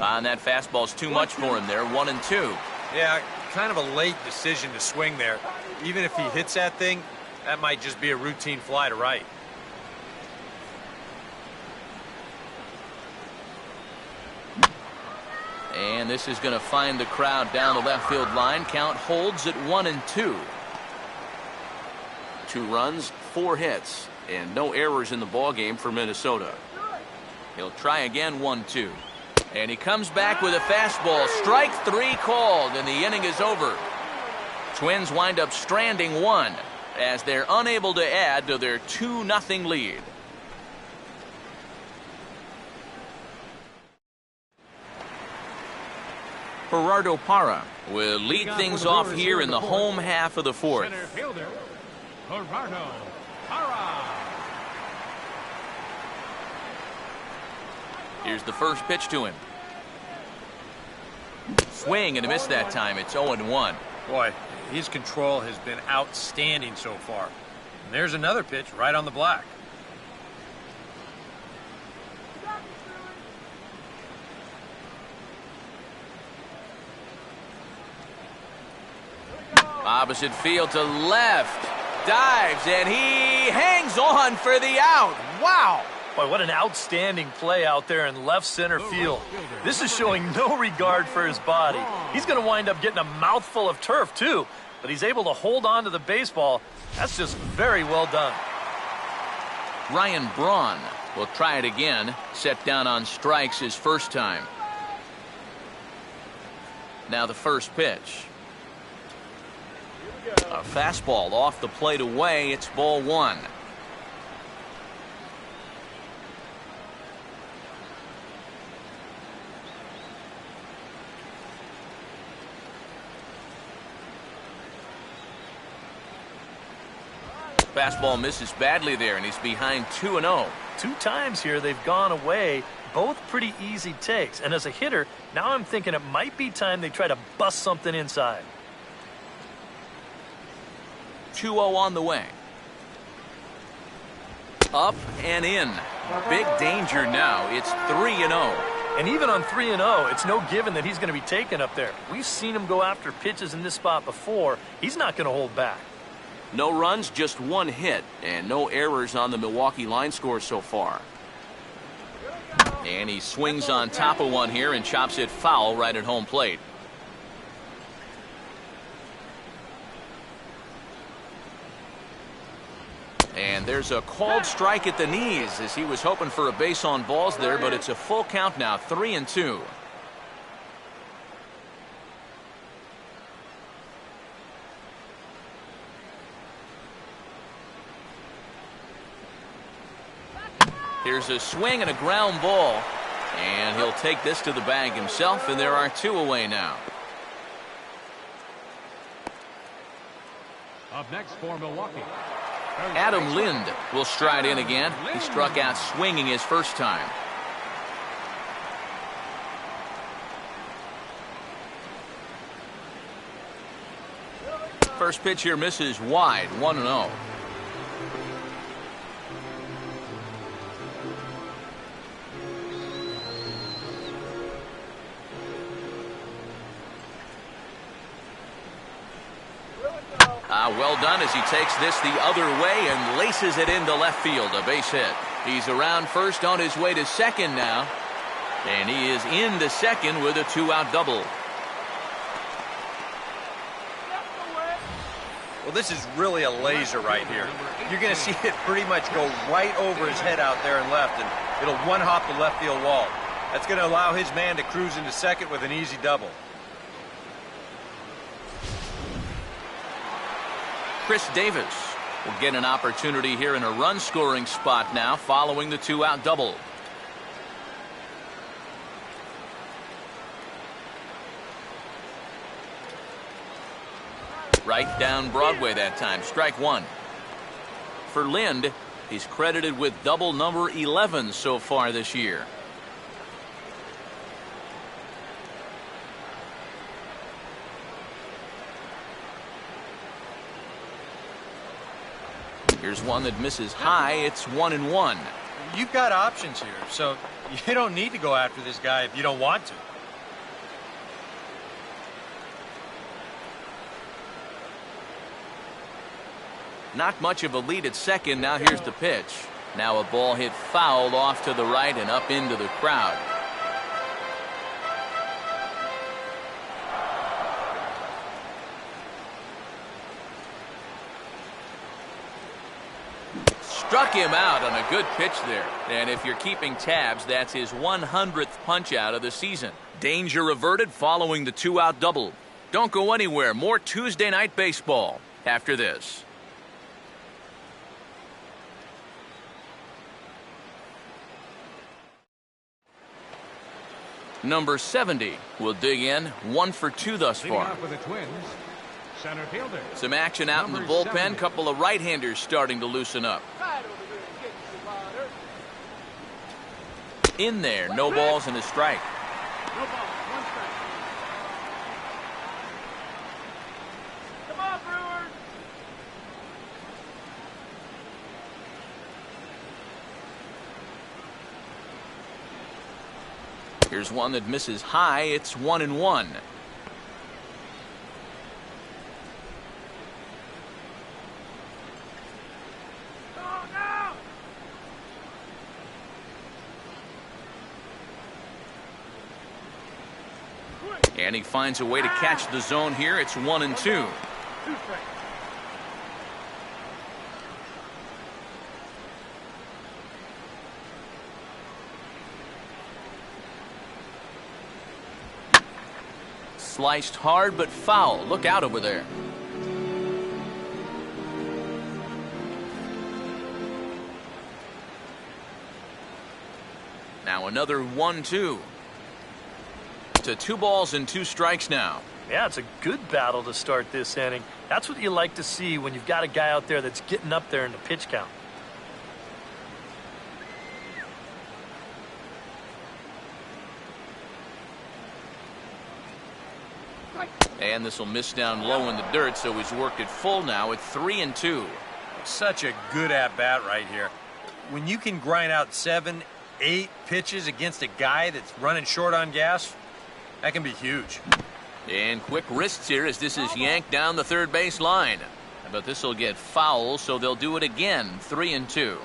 On that fastball's too much for him there. 1-2. Yeah, kind of a late decision to swing there. Even if he hits that thing, that might just be a routine fly to right. And this is going to find the crowd down the left field line. Count holds at 1-2. 2 runs, 4 hits, and no errors in the ball game for Minnesota. He'll try again. 1-2. And he comes back with a fastball. Strike 3 called, and the inning is over. Twins wind up stranding 1 as they're unable to add to their 2-0 lead. Gerardo Parra will lead things off here in the home half of the 4th. Center fielder, Gerardo Parra. Here's the first pitch to him. Swing and a miss that time. It's 0-1. Boy, his control has been outstanding so far. And there's another pitch right on the black. Opposite field to left. Dives, and he hangs on for the out. Wow. Boy, what an outstanding play out there in left center field. This is showing no regard for his body. He's going to wind up getting a mouthful of turf, too. But he's able to hold on to the baseball. That's just very well done. Ryan Braun will try it again. Set down on strikes his first time. Now the first pitch. A fastball off the plate away. It's ball 1. Fastball misses badly there, and he's behind 2-0. 2 times here they've gone away, both pretty easy takes. And as a hitter, now I'm thinking it might be time they try to bust something inside. 2-0 on the way. Up and in. Big danger now. It's 3-0. And even on 3-0, it's no given that he's going to be taken up there. We've seen him go after pitches in this spot before. He's not going to hold back. No runs, just 1 hit, and no errors on the Milwaukee line score so far. And he swings on top of one here and chops it foul right at home plate. And there's a called strike at the knees as he was hoping for a base on balls there, but it's a full count now, 3-2. Here's a swing and a ground ball, and he'll take this to the bag himself, and there are 2 away now. Up next for Milwaukee. Adam Lind will stride in again. He struck out swinging his first time. First pitch here misses wide, 1-0. Well done as he takes this the other way and laces it into left field, a base hit. He's around first on his way to second now, and he is into second with a 2-out double. Well, this is really a laser right here. You're going to see it pretty much go right over his head out there and left, and it'll one-hop the left field wall. That's going to allow his man to cruise into second with an easy double. Chris Davis will get an opportunity here in a run-scoring spot now following the 2-out double. Right down Broadway that time, strike 1. For Lind, he's credited with double number 11 so far this year. Here's one that misses high. It's 1-1. You've got options here, so you don't need to go after this guy if you don't want to. Not much of a lead at second. Now here's the pitch. Now a ball hit foul off to the right and up into the crowd. Struck him out on a good pitch there. And if you're keeping tabs, that's his 100th punch out of the season. Danger averted following the 2-out double. Don't go anywhere. More Tuesday night baseball after this. Number 70 will dig in, 1 for 2 thus Leading far. off with the Twins, center fielder. Some action out in the Number bullpen. 70. Couple of right-handers starting to loosen up. Right over here and get you some water. In there, no balls and a strike. No ball, 1 strike. Come on, Brewers. Here's one that misses high. It's 1-1. Oh, no. And he finds a way to catch the zone here. It's 1-2. 2 strikes. Sliced hard but foul. Look out over there. Now another 1-2. To 2 balls and 2 strikes now. Yeah, it's a good battle to start this inning. That's what you like to see when you've got a guy out there that's getting up there in the pitch count. And this will miss down low in the dirt, so he's worked it full now at 3-2. Such a good at-bat right here. When you can grind out 7, 8 pitches against a guy that's running short on gas, that can be huge. And quick wrists here as this is yanked down the third base line. But this will get foul, so they'll do it again, 3-2.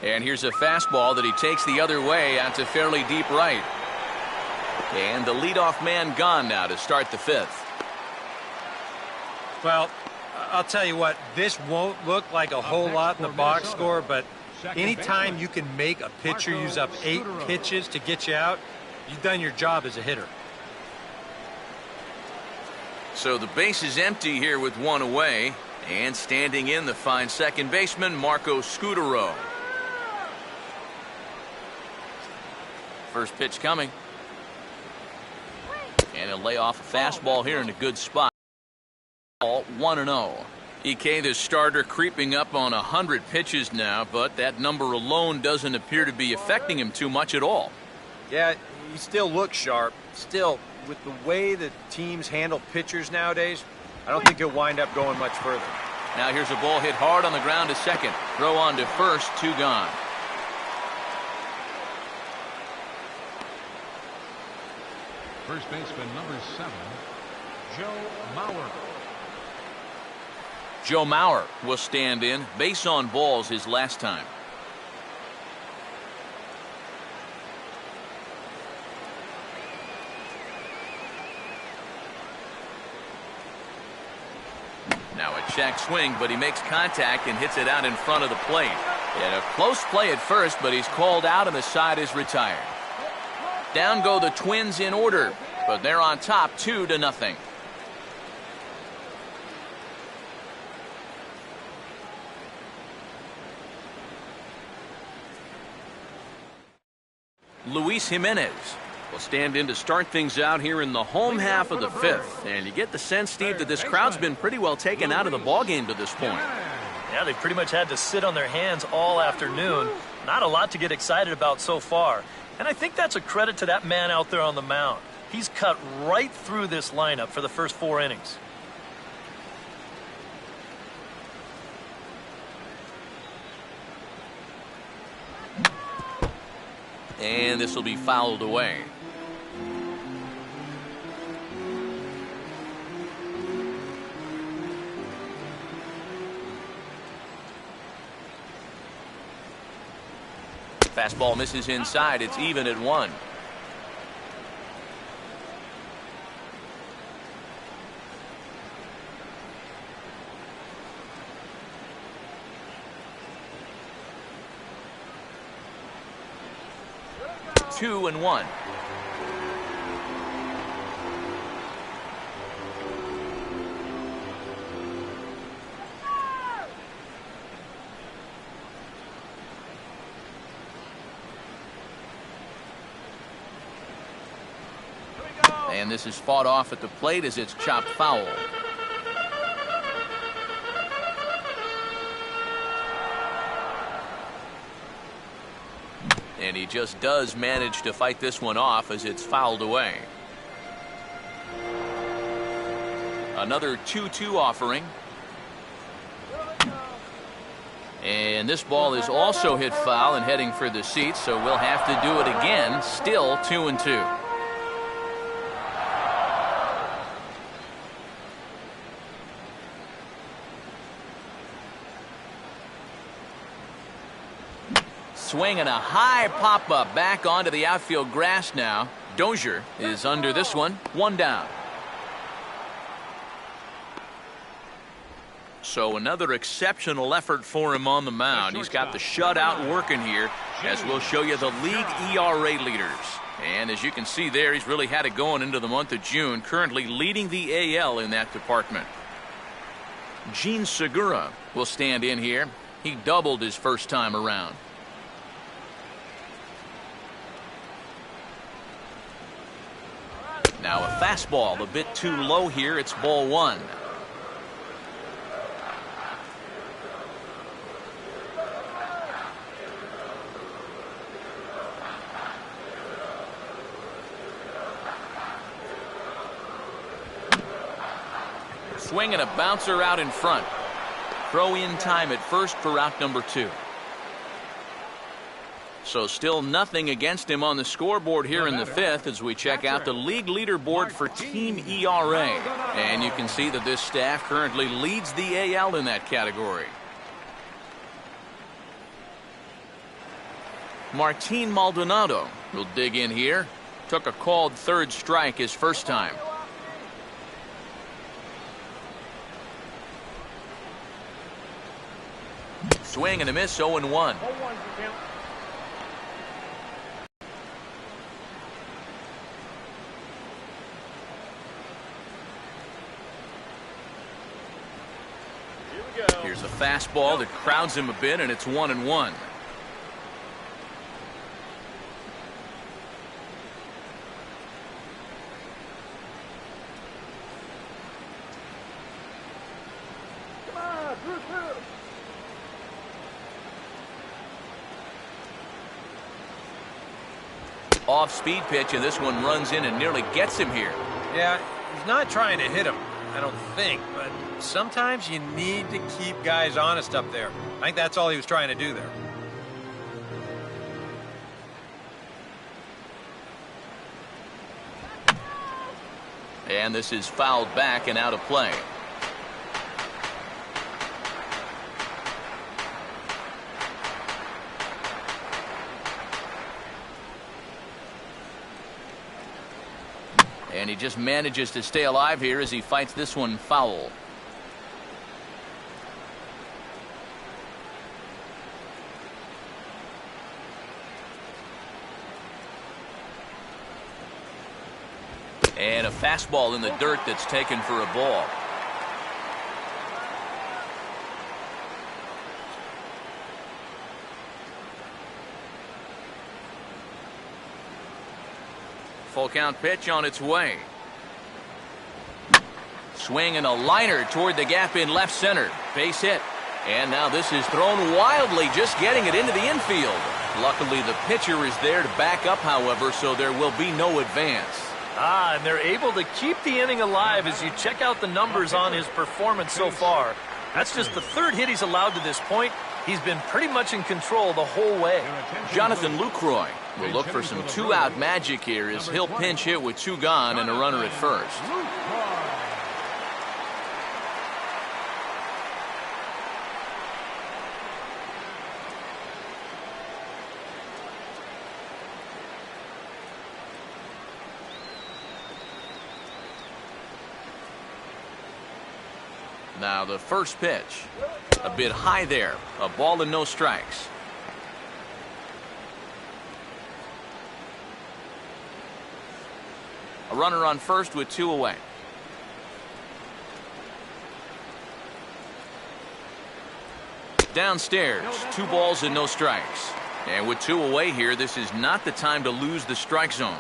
And here's a fastball that he takes the other way out to fairly deep right. And the leadoff man gone now to start the fifth. Well, I'll tell you what, this won't look like a whole lot in the box score, but anytime you can make a pitcher use up 8 pitches to get you out, you've done your job as a hitter. So the base is empty here with one away. And standing in, the fine second baseman, Marco Scutaro. First pitch coming. And he'll lay off a fastball here in a good spot. 1-0. EK, the starter, creeping up on 100 pitches now, but that number alone doesn't appear to be affecting him too much at all. Yeah, he still looks sharp. Still, with the way that teams handle pitchers nowadays, I don't think he'll wind up going much further. Now here's a ball hit hard on the ground to second. Throw on to first, 2 gone. First baseman number 7, Joe Mauer. Joe Mauer will stand in. Base on balls his last time. Now a check swing, but he makes contact and hits it out in front of the plate. And a close play at first, but he's called out and the side is retired. Down go the Twins in order, but they're on top 2-0. Luis Jimenez will stand in to start things out here in the home half of the fifth. And you get the sense, Steve, that this crowd's been pretty well taken out of the ballgame to this point. Yeah, they've pretty much had to sit on their hands all afternoon. Not a lot to get excited about so far. And I think that's a credit to that man out there on the mound. He's cut right through this lineup for the first 4 innings. And this will be fouled away. Fastball misses inside. It's even at 1. Two and 1. And this is fought off at the plate as it's chopped foul. And he just does manage to fight this one off as it's fouled away. Another 2-2 offering. And this ball is also hit foul and heading for the seats, so we'll have to do it again. Still 2-2. Swing and a high pop-up back onto the outfield grass now. Dozier is under this one. 1 down. So another exceptional effort for him on the mound. He's got the shutout working here, as we'll show you the league ERA leaders. And as you can see there, he's really had it going into the month of June, currently leading the AL in that department. Gene Segura will stand in here. He doubled his first time around. Now a fastball a bit too low here. It's ball 1. swing and a bouncer out in front. Throw in time at first for out number 2. So still nothing against him on the scoreboard here in the 5th as we check out the league leaderboard for team ERA. And you can see that this staff currently leads the AL in that category. Martin Maldonado will dig in here. Took a called third strike his first time. Swing and a miss, 0-1. Here's a fastball that crowds him a bit, and it's 1-1. Off-speed pitch, and this one runs in and nearly gets him here. Yeah, he's not trying to hit him, I don't think, but sometimes you need to keep guys honest up there. I think that's all he was trying to do there. And this is fouled back and out of play. And he just manages to stay alive here as he fights this one foul. And a fastball in the dirt that's taken for a ball. Full count pitch on its way. Swing and a liner toward the gap in left center. Base hit. And now this is thrown wildly, just getting it into the infield. Luckily the pitcher is there to back up, however, so there will be no advance. And they're able to keep the inning alive as you check out the numbers on his performance so far. That's just the 3rd hit he's allowed to this point. He's been pretty much in control the whole way. Jonathan Lucroy will look for some 2-out magic here as he'll pinch hit with 2 gone and a runner at first. Now the first pitch, a bit high there, a ball and no strikes. A runner on first with 2 away. Downstairs, 2 balls and no strikes. And with 2 away here, this is not the time to lose the strike zone.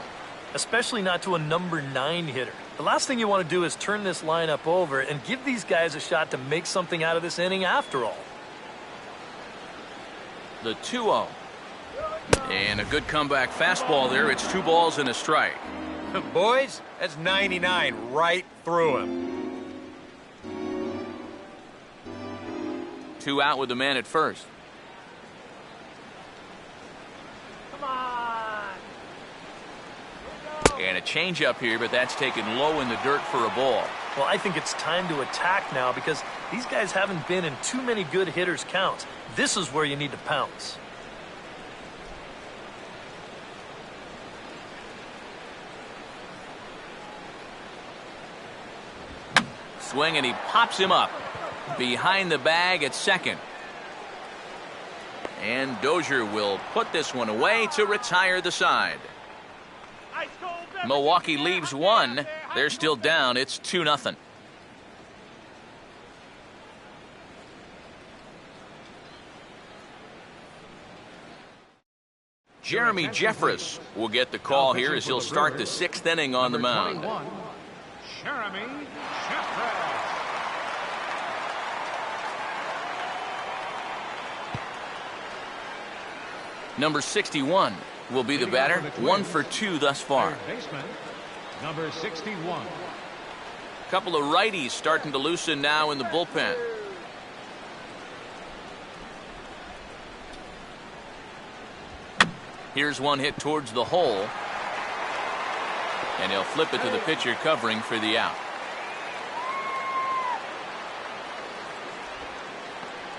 Especially not to a number 9 hitter. The last thing you want to do is turn this lineup over and give these guys a shot to make something out of this inning after all. The 2-0. And a good comeback fastball there. It's 2 balls and a strike. Boys, that's 99 right through him. 2 out with the man at first. Come on. And a changeup here, but that's taken low in the dirt for a ball. Well, I think it's time to attack now because these guys haven't been in too many good hitters' counts. This is where you need to pounce. Swing, and he pops him up behind the bag at second. And Dozier will put this one away to retire the side. Milwaukee leaves 1. They're still down. It's 2-0. Jeremy Jeffress will get the call here as he'll start the 6th inning on the mound. Jeremy Jeffress. Number 61 will be the batter. 1 for 2 thus far. Third baseman, number 61. Couple of righties starting to loosen now in the bullpen. Here's one hit towards the hole. And he'll flip it to the pitcher covering for the out.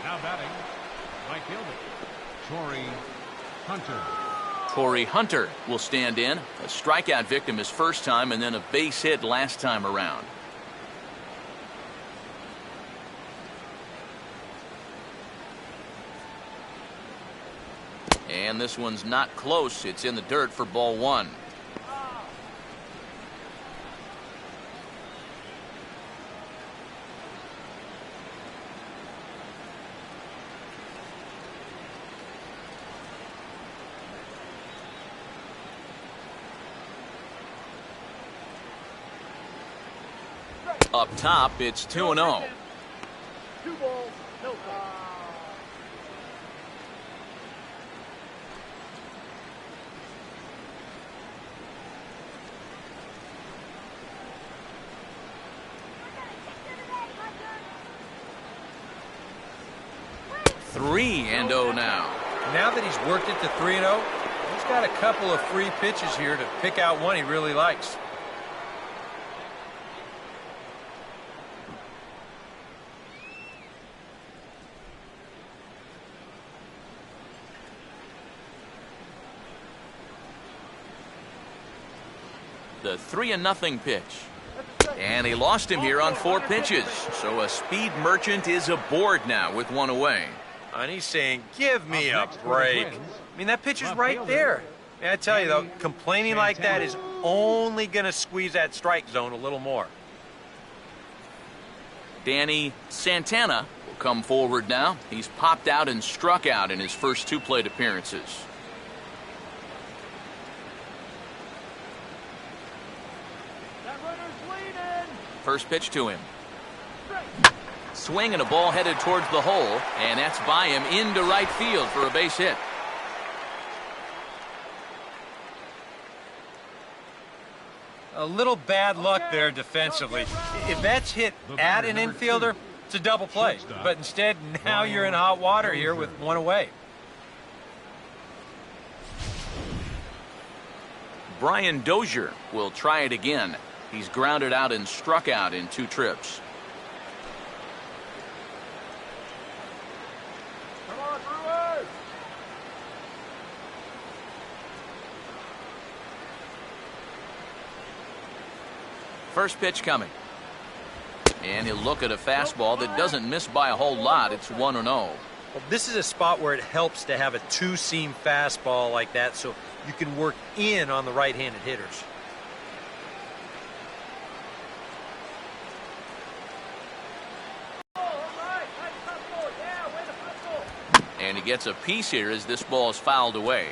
Now batting, right fielder, Torrey Hunter. Torrey Hunter will stand in. A strikeout victim his first time and then a base hit last time around. And this one's not close. It's in the dirt for ball one. Up top, it's 2-0. 2 balls, no strikes. 3-0 now. Now that he's worked it to 3-0, he's got a couple of free pitches here to pick out one he really likes. The 3-0 pitch. And he lost him here on 4 pitches. So a speed merchant is aboard now with one away. And he's saying, give me a break. I mean, that pitch is right there. And I tell you, though, complaining like that is only going to squeeze that strike zone a little more. Danny Santana will come forward now. He's popped out and struck out in his first 2 plate appearances. That runner's leading. First pitch to him. Swing and a ball headed towards the hole, and that's by him into right field for a base hit. A little bad luck there defensively. If that's hit at an infielder, it's a double play. But instead, now you're in hot water here with one away. Brian Dozier will try it again. He's grounded out and struck out in 2 trips. Come on, Brewers. First pitch coming. And he'll look at a fastball that doesn't miss by a whole lot. It's 1-0. Well, this is a spot where it helps to have a 2-seam fastball like that so you can work in on the right-handed hitters. And he gets a piece here as this ball is fouled away.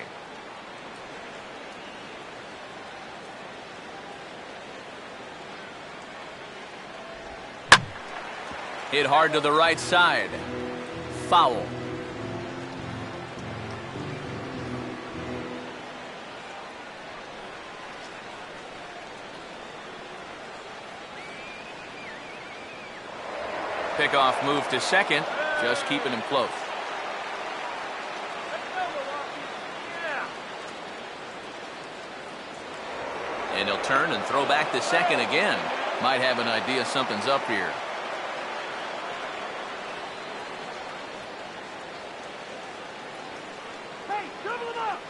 Hit hard to the right side. Foul. Pickoff move to second, just keeping him close. And he'll turn and throw back to second again. Might have an idea something's up here. Hey, double him up.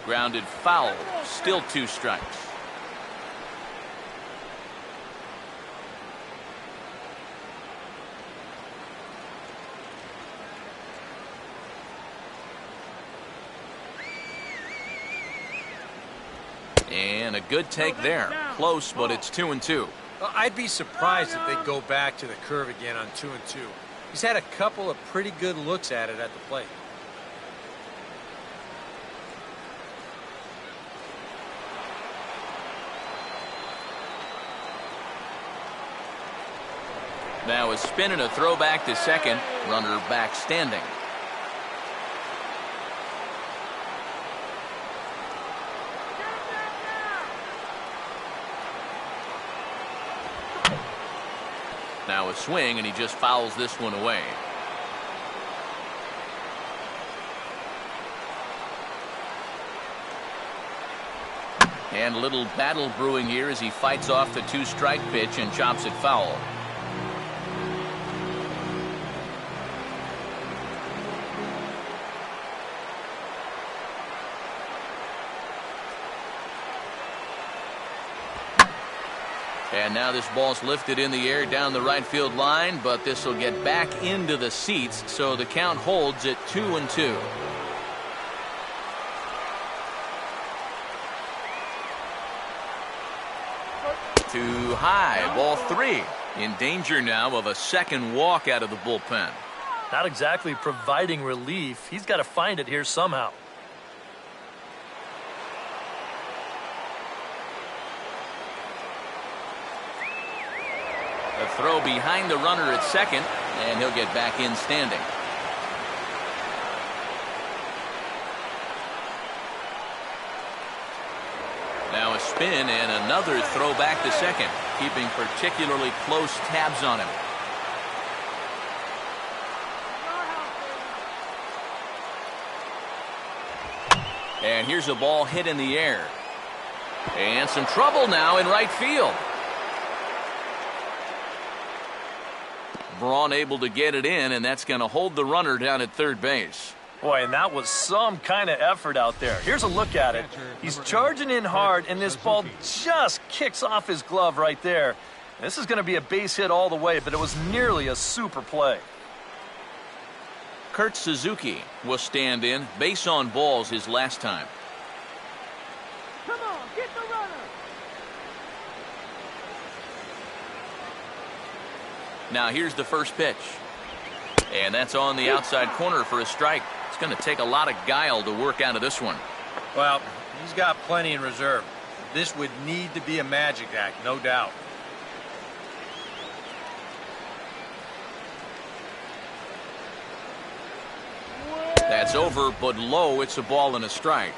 Grounded foul. Still 2 strikes. And a good take there. Close, but it's 2-2. I'd be surprised if they go back to the curve again on 2-2. He's had a couple of pretty good looks at it at the plate. Now a spin and a throw back to second. Runner back standing. Now a swing, and he just fouls this one away. And a little battle brewing here as he fights off the 2-strike pitch and chops it foul. And now this ball's lifted in the air down the right field line, but this will get back into the seats, so the count holds at 2-2. Too high, ball 3. In danger now of a second walk out of the bullpen. Not exactly providing relief. He's got to find it here somehow. A throw behind the runner at second, and he'll get back in standing. Now a spin and another throw back to second, keeping particularly close tabs on him. And here's a ball hit in the air. And some trouble now in right field. Braun able to get it in, and that's going to hold the runner down at third base. Boy, and that was some kind of effort out there. Here's a look at it. He's charging in hard, and this ball just kicks off his glove right there. This is going to be a base hit all the way, but it was nearly a super play. Kurt Suzuki will stand in. Base on balls his last time. Come on, get the runner. Now here's the first pitch. And that's on the outside corner for a strike. It's going to take a lot of guile to work out of this one. Well, he's got plenty in reserve. This would need to be a magic act, no doubt. That's over, but low. It's a ball and a strike.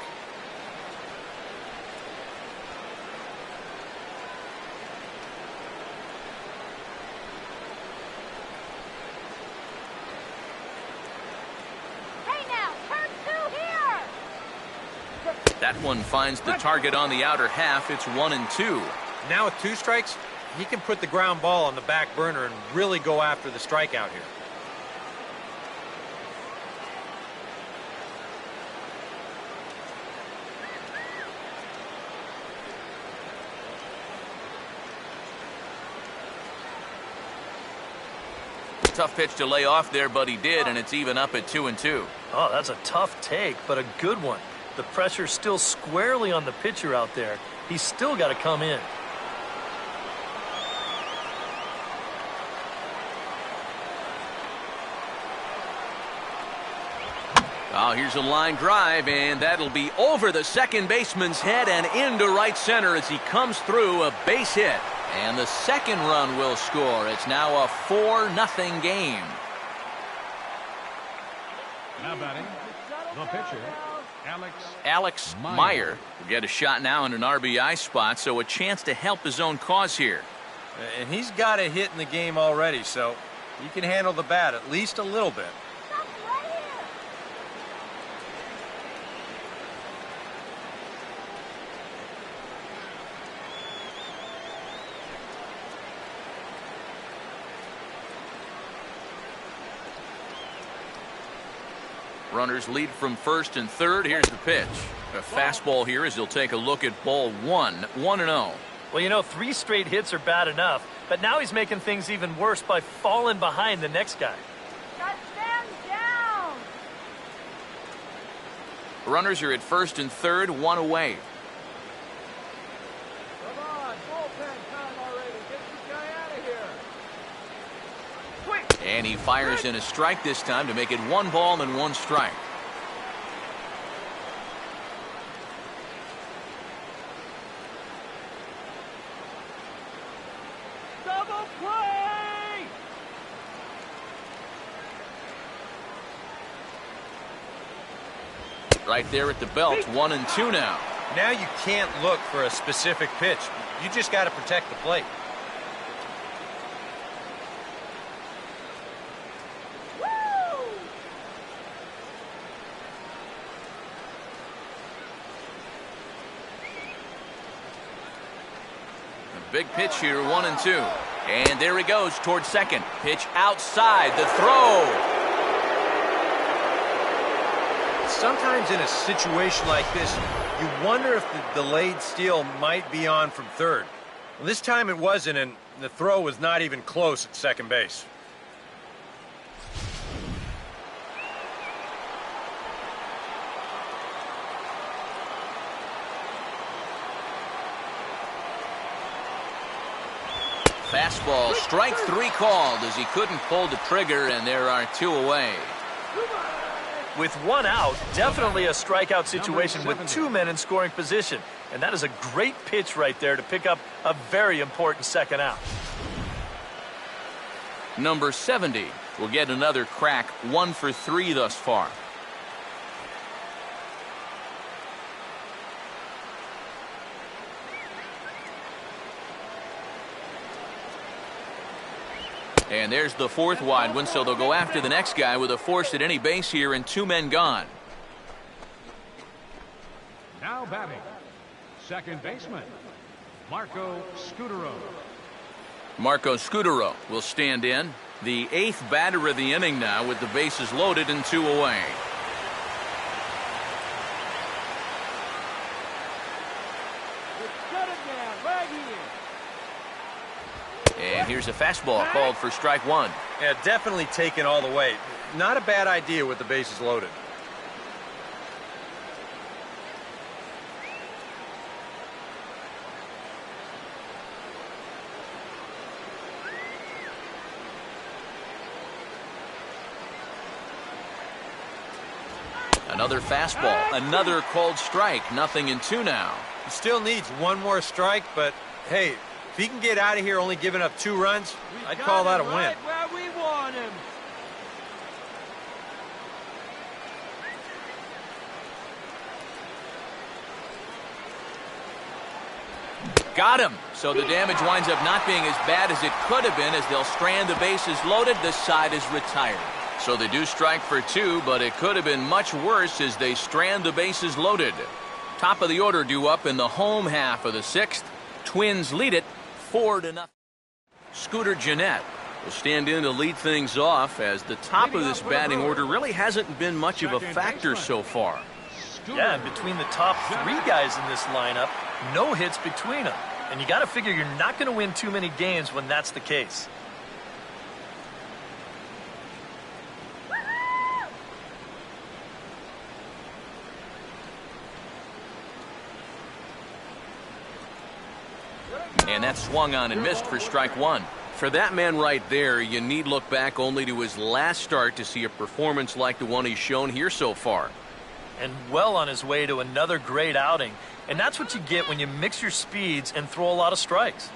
That one finds the target on the outer half. It's 1-2. Now with 2 strikes, he can put the ground ball on the back burner and really go after the strikeout here. Tough pitch to lay off there, but he did, and it's even up at 2-2. Oh, that's a tough take, but a good one. The pressure's still squarely on the pitcher out there. He's still got to come in. Oh, here's a line drive, and that'll be over the second baseman's head and into right center as he comes through. A base hit. And the second run will score. It's now a 4-0 game. Now batting, the pitcher, Alex Meyer will get a shot now in an RBI spot, so a chance to help his own cause here. And he's got a hit in the game already, so he can handle the bat at least a little bit. Runners lead from first and third. Here's the pitch. A fastball here as he'll take a look at ball 1-0. Well, you know, 3 straight hits are bad enough, but now he's making things even worse by falling behind the next guy. Shut them down. Runners are at first and third, 1 away. Come on, bullpen time already. Get the guy out of here. Quick. And he fires in a strike this time to make it 1 ball and 1 strike. Double play. Right there at the belt, 1-2 now. Now you can't look for a specific pitch. You just got to protect the plate. big pitch here, 1-2. And there he goes towards second. Pitch outside, the throw. Sometimes in a situation like this, you wonder if the delayed steal might be on from third. Well, this time it wasn't, and the throw was not even close at second base. Fastball, strike 3 called as he couldn't pull the trigger, and there are 2 away. With 1 out, definitely a strikeout situation with 2 men in scoring position. And that is a great pitch right there to pick up a very important second out. Number 70 will get another crack, 1 for 3 thus far. And there's the 4th wide one, so they'll go after the next guy with a force at any base here and 2 men gone. Now batting, second baseman, Marco Scutaro. Marco Scutaro will stand in. The 8th batter of the inning now with the bases loaded and 2 away. And here's a fastball called for strike 1. Yeah, definitely taken all the way. Not a bad idea with the bases loaded. Another fastball, another called strike, 0-2 now. He still needs 1 more strike, but hey, if he can get out of here only giving up 2 runs, I'd call that a win. Right where we want him. Got him. So the damage winds up not being as bad as it could have been as they'll strand the bases loaded. The side is retired. So they do strike for 2, but it could have been much worse as they strand the bases loaded. Top of the order due up in the home half of the 6th. Twins lead it 4-0. Scooter Gennett will stand in to lead things off as the top of this batting order really hasn't been much of a factor so far. Yeah, and between the top 3 guys in this lineup, no hits between them. And you got to figure you're not going to win too many games when that's the case. And that swung on and missed for strike 1. For that man right there, you need look back only to his last start to see a performance like the one he's shown here so far. And well on his way to another great outing. And that's what you get when you mix your speeds and throw a lot of strikes.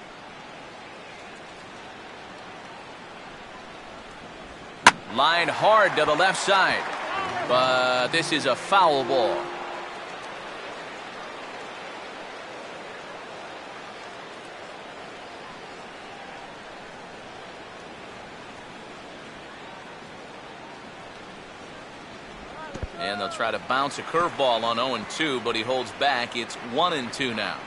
Line hard to the left side. But this is a foul ball. And they'll try to bounce a curveball on 0-2, but he holds back. It's 1-2 now.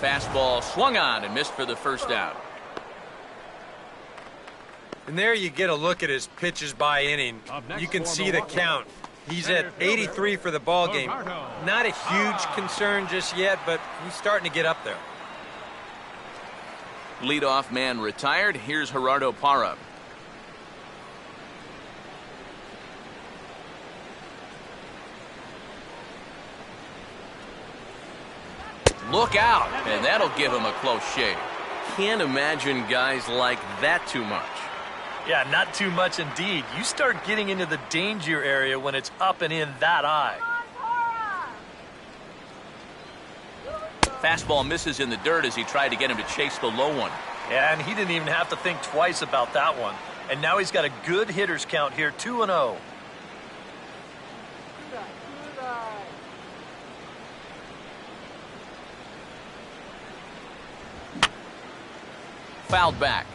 Fastball swung on and missed for the first out. And there you get a look at his pitches by inning. You can see the count. He's at 83 for the ball game. Not a huge concern just yet, but he's starting to get up there. Leadoff man retired. Here's Gerardo Parra. Look out, and that'll give him a close shave. Can't imagine guys like that too much. Yeah, not too much indeed. You start getting into the danger area when it's up and in that eye. Fastball misses in the dirt as he tried to get him to chase the low one. Yeah, and he didn't even have to think twice about that one. And now he's got a good hitters count here, 2-0. Fouled back.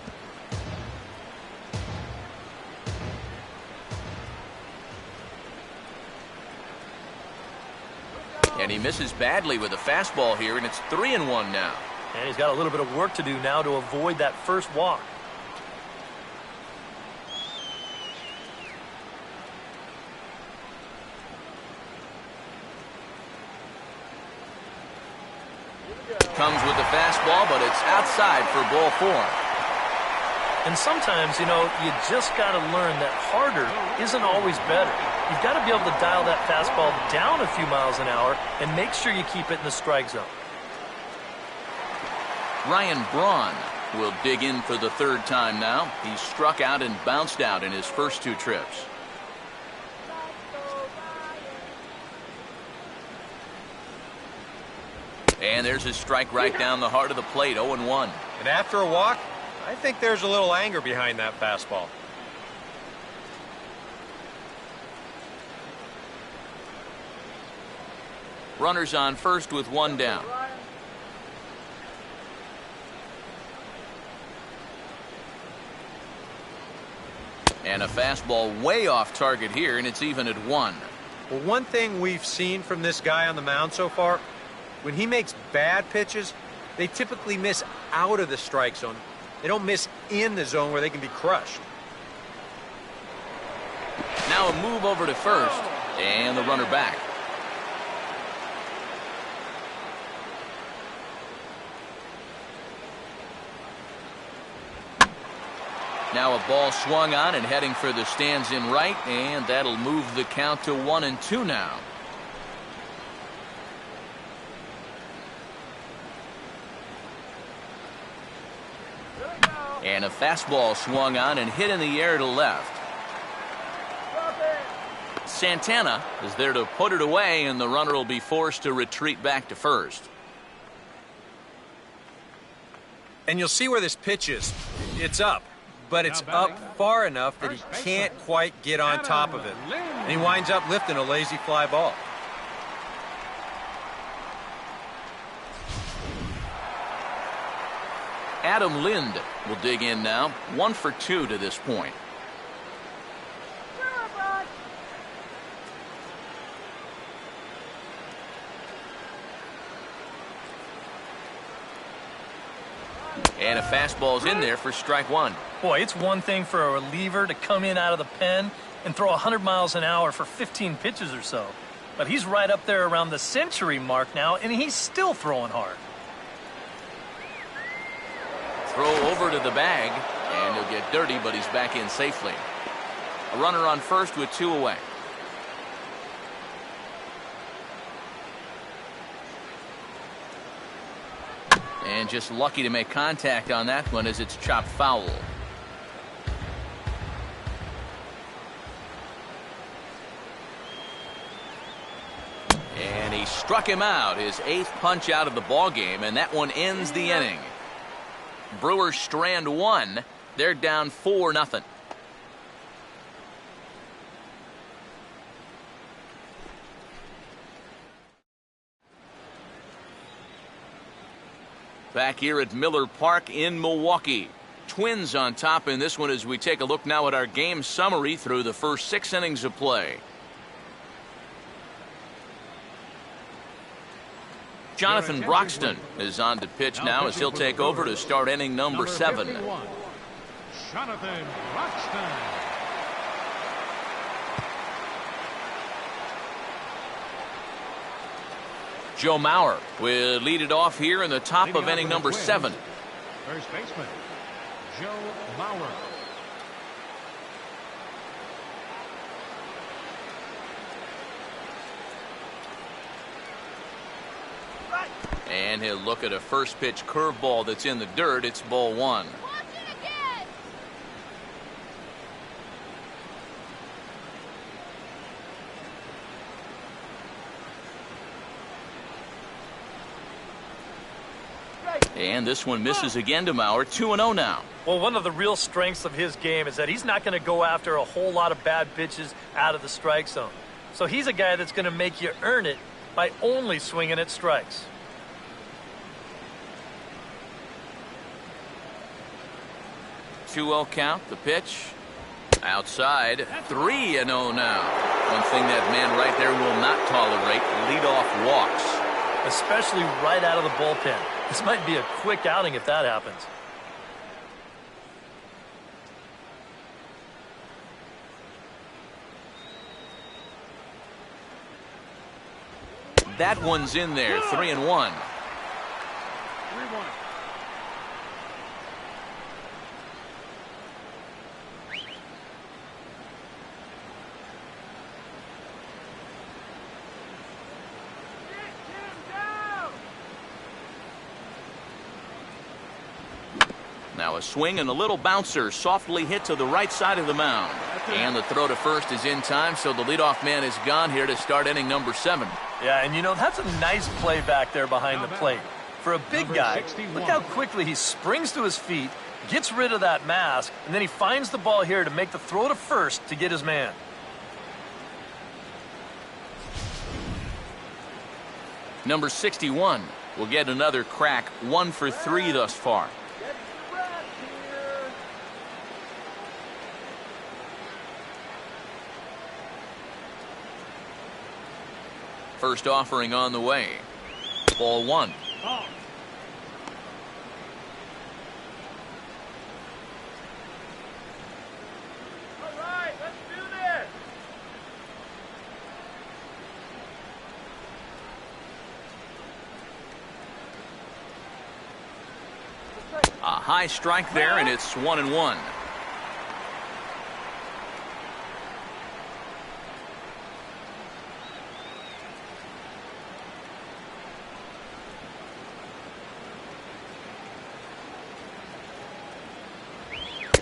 And he misses badly with a fastball here, and it's 3-1 now. And he's got a little bit of work to do now to avoid that first walk. Comes with the fastball, but it's outside for ball 4. And sometimes, you just got to learn that harder isn't always better. You've got to be able to dial that fastball down a few miles an hour and make sure you keep it in the strike zone. Ryan Braun will dig in for the third time now. He struck out and bounced out in his first 2 trips. And there's his strike right down the heart of the plate, 0-1. And after a walk, I think there's a little anger behind that fastball. Runners on first with 1 down. And a fastball way off target here, and it's even at 1. Well, one thing we've seen from this guy on the mound so far, when he makes bad pitches, they typically miss out of the strike zone. They don't miss in the zone where they can be crushed. Now a move over to first, and the runner back. Now a ball swung on and heading for the stands in right, and that'll move the count to 1-2 now. And a fastball swung on and hit in the air to left. Santana is there to put it away, and the runner will be forced to retreat back to first. And you'll see where this pitch is. It's up, but it's up far enough that he can't quite get on top of it. And he winds up lifting a lazy fly ball. Adam Lind will dig in now. 1 for 2 to this point. And a fastball's in there for strike 1. Boy, it's one thing for a reliever to come in out of the pen and throw 100 miles an hour for 15 pitches or so. But he's right up there around the century mark now, and he's still throwing hard. Throw over to the bag, and he'll get dirty, but he's back in safely. A runner on first with 2 away. And just lucky to make contact on that one as it's chopped foul. And he struck him out, his 8th punch out of the ball game, and that one ends the inning. Brewers strand 1. They're down 4-0. Back here at Miller Park in Milwaukee. Twins on top in this one as we take a look now at our game summary through the first 6 innings of play. Jonathan Broxton is on to pitch now as he'll take over to start inning number 7. Jonathan Broxton. Joe Mauer will lead it off here in the top of inning number 7. First baseman, Joe Mauer. And he'll look at a first pitch curveball that's in the dirt. It's ball 1. Watch it again. And this one misses again to Mauer. 2-0 now. Well, one of the real strengths of his game is that he's not going to go after a whole lot of bad pitches out of the strike zone. So he's a guy that's going to make you earn it by only swinging at strikes. 2-0 count. The pitch outside. 3-0 now. One thing that man right there will not tolerate: leadoff walks. Especially right out of the bullpen. This might be a quick outing if that happens. That one's in there, 3-1. 3-1. Now a swing and a little bouncer softly hit to the right side of the mound. And the throw to first is in time, so the leadoff man is gone here to start inning number 7. Yeah, and you know, that's a nice play back there behind the plate. For a big guy, look how quickly he springs to his feet, gets rid of that mask, and then he finds the ball here to make the throw to first to get his man. Number 61 will get another crack, 1 for 3 thus far. First offering on the way. Ball 1. Oh. All right, let's do this. A high strike there, and it's 1-1.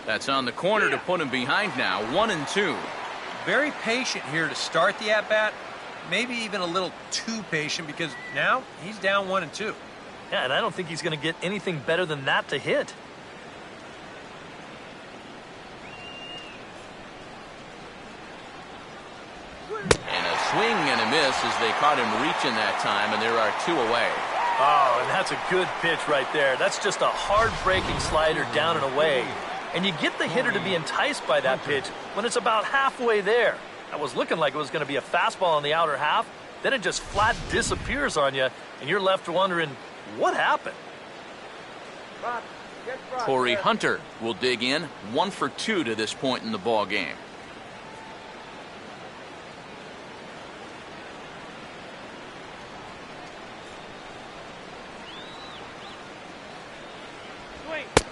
That's on the corner to put him behind now, 1-2. Very patient here to start the at-bat. Maybe even a little too patient because now he's down 1-2. Yeah, and I don't think he's going to get anything better than that to hit. And a swing and a miss as they caught him reaching that time, and there are 2 away. Oh, and that's a good pitch right there. That's just a hard-breaking slider down and away. And you get the hitter to be enticed by that pitch when it's about halfway there. That was looking like it was going to be a fastball on the outer half. Then it just flat disappears on you, and you're left wondering, what happened? Corey Hunter will dig in, 1 for 2 to this point in the ball game.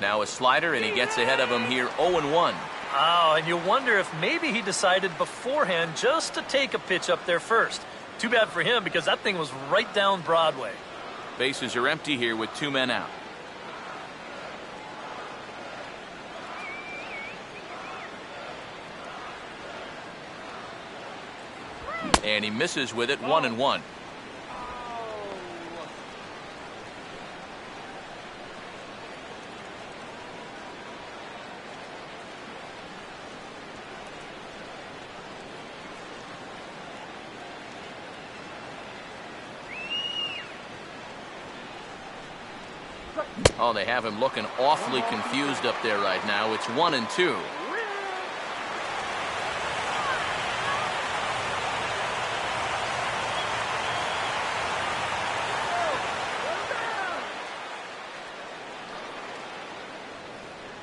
Now a slider, and he gets ahead of him here, 0-1. Oh, and you wonder if maybe he decided beforehand just to take a pitch up there first. Too bad for him because that thing was right down Broadway. Bases are empty here with 2 men out. And he misses with it, 1-1. Oh, they have him looking awfully confused up there right now. It's 1-2.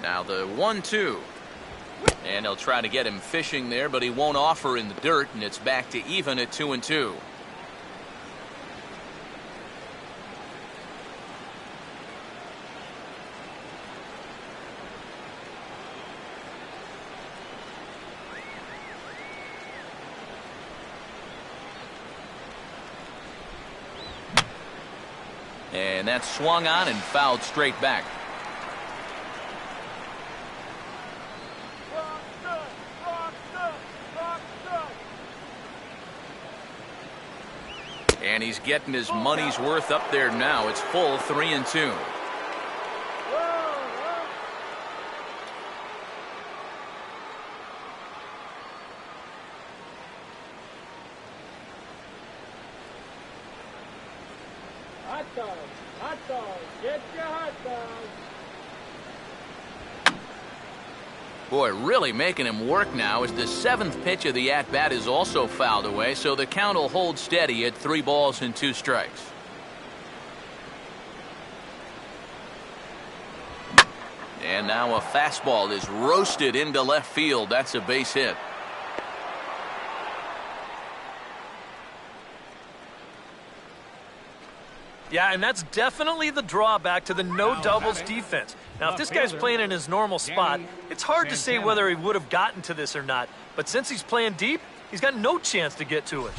Now the 1-2. And they'll try to get him fishing there, but he won't offer in the dirt, and it's back to even at 2-2. And that's swung on and fouled straight back. And he's getting his money's worth up there now. It's full 3-2. Hot dogs, get your hot dogs. Boy, really making him work now as the seventh pitch of the at-bat is also fouled away, so the count will hold steady at 3 balls and 2 strikes. And now a fastball is roasted into left field. That's a base hit. Yeah, and that's definitely the drawback to the no-doubles defense. Now, if this guy's playing in his normal spot, it's hard to say whether he would have gotten to this or not. But since he's playing deep, he's got no chance to get to it.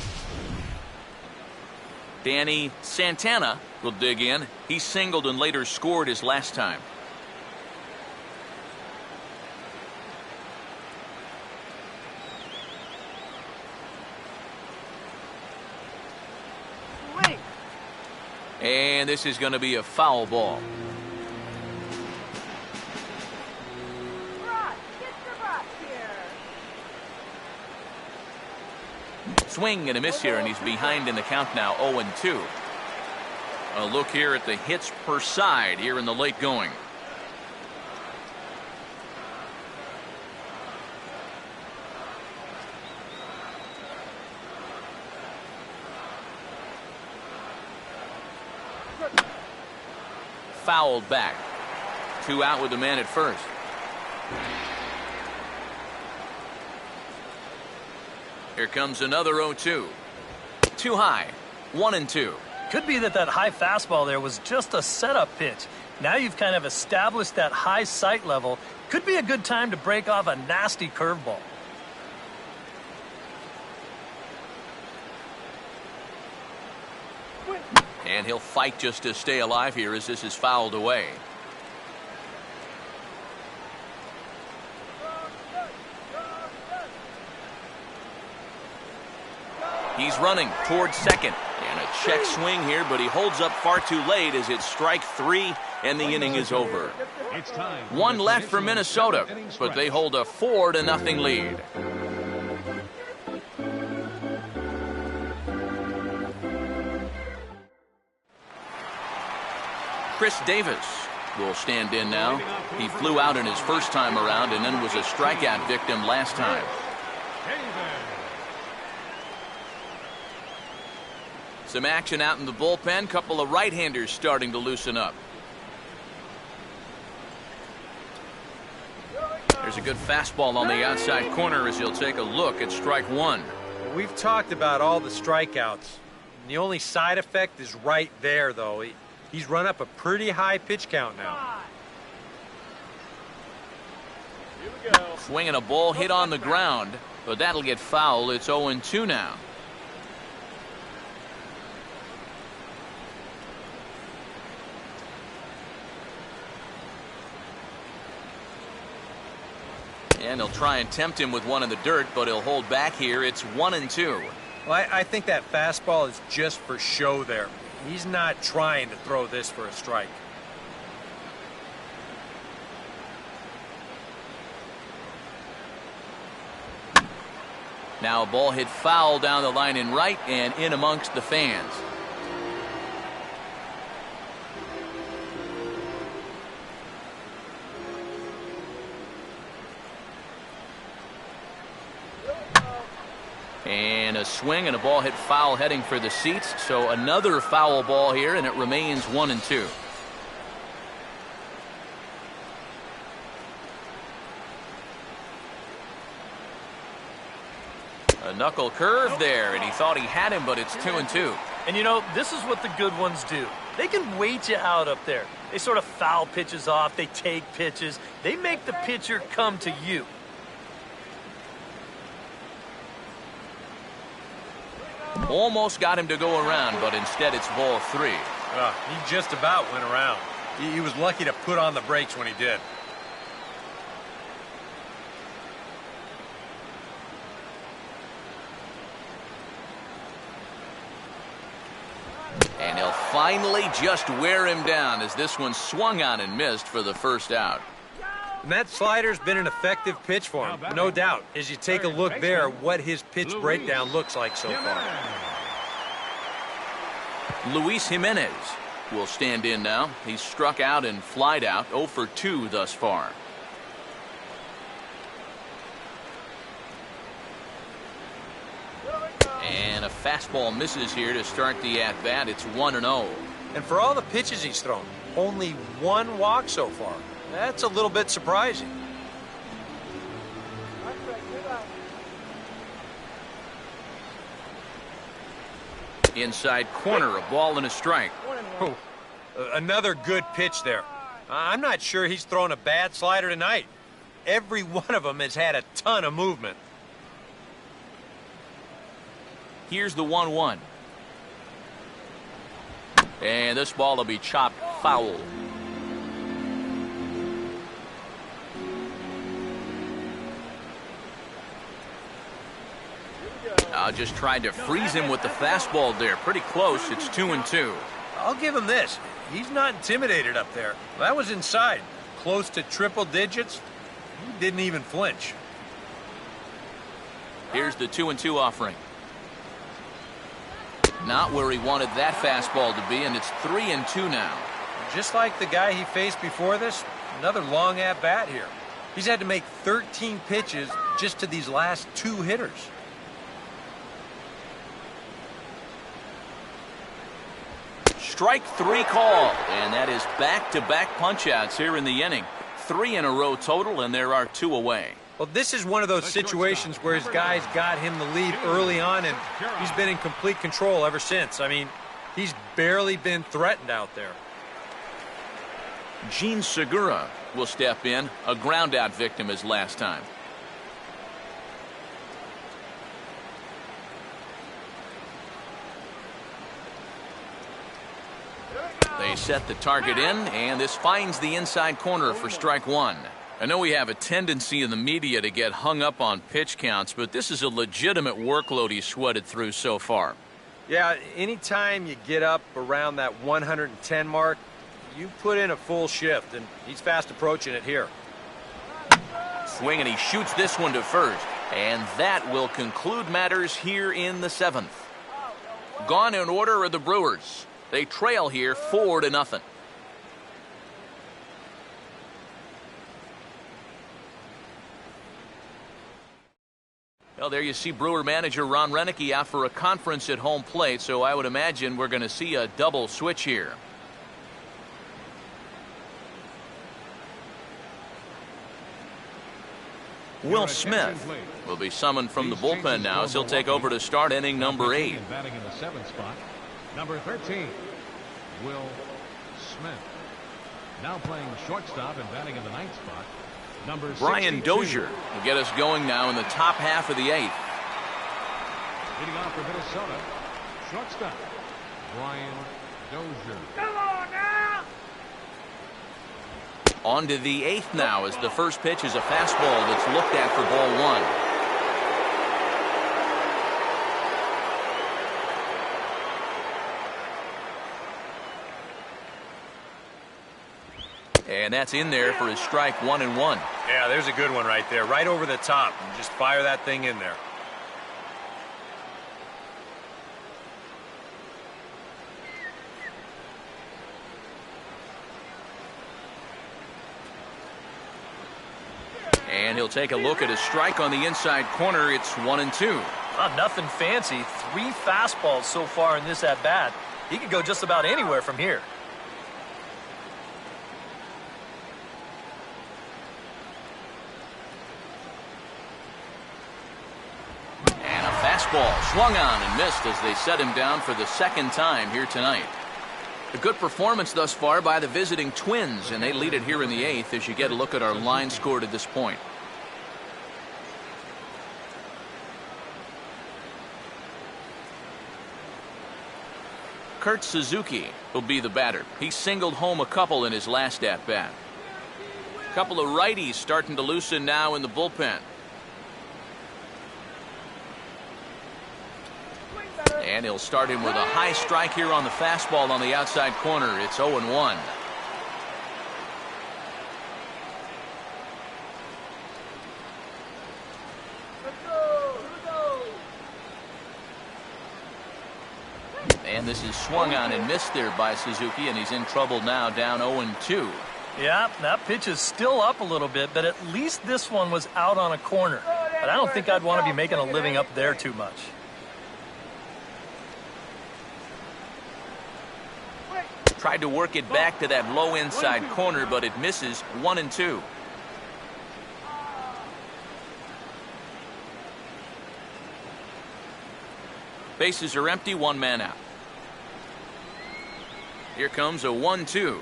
Danny Santana will dig in. He singled and later scored his last time. And this is going to be a foul ball. Brock, get the Brock here. Swing and a miss here, and he's behind in the count now, 0-2. A look here at the hits per side here in the late going. Fouled back. 2 out with the man at first. Here comes another 0-2. Too high. 1-2. Could be that high fastball there was just a setup pitch. Now you've kind of established that high sight level. Could be a good time to break off a nasty curveball. And he'll fight just to stay alive here as this is fouled away. He's running towards second. And a check swing here, but he holds up far too late as it's strike 3 and the inning is over. It's time. 1 left for Minnesota, but they hold a 4-0 lead. Chris Davis will stand in now. He flew out in his first time around and then was a strikeout victim last time. Some action out in the bullpen. Couple of right-handers starting to loosen up. There's a good fastball on the outside corner as he'll take a look at strike 1. We've talked about all the strikeouts. The only side effect is right there, though. He's run up a pretty high pitch count now. Swinging a ball hit on the ground, but that'll get foul. It's 0-2 now. And they'll try and tempt him with one in the dirt, but he'll hold back here. It's 1-2. Well, I think that fastball is just for show there. He's not trying to throw this for a strike. Now a ball hit foul down the line in right and in amongst the fans. And a swing and a ball hit foul heading for the seats. So another foul ball here, and it remains 1-2. A knuckle curve there, and he thought he had him, but it's 2-2. And you know, this is what the good ones do. They can wait you out up there. They sort of foul pitches off. They take pitches. They make the pitcher come to you. Almost got him to go around, but instead it's ball 3. He just about went around. He was lucky to put on the brakes when he did. And he'll finally just wear him down as this one swung on and missed for the first out. And that slider's been an effective pitch for him, no doubt. As you take a look there, what his pitch breakdown looks like so far. Luis Jimenez will stand in now. He's struck out and flied out, 0 for 2 thus far. fastball misses here to start the at-bat. It's 1-0. And for all the pitches he's thrown, only one walk so far. That's a little bit surprising. Inside corner, a ball and a strike. Oh, another good pitch there. I'm not sure he's thrown a bad slider tonight. Every one of them has had a ton of movement. Here's the 1-1. And this ball will be chopped foul. Just tried to freeze him with the fastball there. Pretty close. It's 2-2. I'll give him this. He's not intimidated up there. That was inside. Close to triple digits. He didn't even flinch. Here's the 2-2 offering. Not where he wanted that fastball to be, and it's 3-2 now. Just like the guy he faced before this, another long at-bat here. He's had to make 13 pitches just to these last two hitters. Strike three call, and that is back-to-back punch-outs here in the inning. 3 in a row total, and there are 2 away. Well, this is one of those situations where his guys got him the lead early on, and he's been in complete control ever since. I mean, he's barely been threatened out there. Gene Segura will step in, a ground-out victim as last time. They set the target in, and this finds the inside corner for strike 1. I know we have a tendency in the media to get hung up on pitch counts, but this is a legitimate workload he's sweated through so far. Yeah, anytime you get up around that 110 mark, you put in a full shift, and he's fast approaching it here. Swing, and he shoots this one to first, and that will conclude matters here in the 7th. Gone in order are the Brewers. They trail here 4-0. Well, there you see Brewer manager Ron Renicky out for a conference at home plate, so I would imagine we're going to see a double switch here. Will Smith will be summoned from the bullpen now as he'll take over to start inning number 8. Batting in the 7th spot, number 13, Will Smith. Now playing shortstop and batting in the 9th spot, number 62. Brian Dozier will get us going now in the top half of the 8th. Leading off for Minnesota, shortstop, Brian Dozier. Come on now! On to the 8th now as the first pitch is a fastball that's looked at for ball 1. And that's in there for his strike 1-1. Yeah, there's a good one right there, right over the top. And just fire that thing in there. And he'll take a look at a strike on the inside corner. It's 1-2. Nothing fancy. 3 fastballs so far in this at-bat. He could go just about anywhere from here. Fastball swung on and missed as they set him down for the 2nd time here tonight. A good performance thus far by the visiting Twins, and they lead it here in the 8th as you get a look at our line score to this point. Kurt Suzuki will be the batter. He singled home a couple in his last at-bat. A couple of righties starting to loosen now in the bullpen. And he'll start him with a high strike here on the fastball on the outside corner. It's 0-1. And this is swung on and missed there by Suzuki, and he's in trouble now, down 0-2. Yeah, that pitch is still up a little bit, but at least this one was out on a corner. But I don't think I'd want to be making a living up there too much. Tried to work it back to that low inside corner, but it misses. 1-2. Bases are empty, one man out. Here comes a 1-2.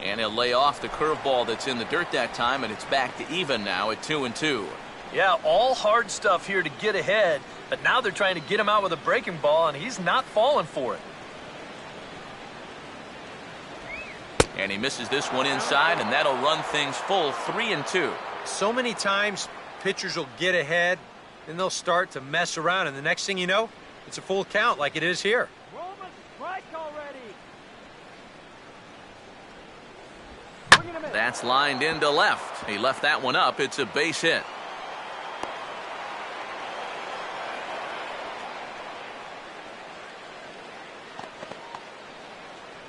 And he'll lay off the curveball that's in the dirt that time, and it's back to even now at 2-2. Yeah, all hard stuff here to get ahead, but now they're trying to get him out with a breaking ball, and he's not falling for it. And he misses this one inside, and that'll run things full 3-2. So many times pitchers will get ahead, and they'll start to mess around, and the next thing you know, it's a full count like it is here. Roman, strike already. That's lined into left. He left that one up. It's a base hit.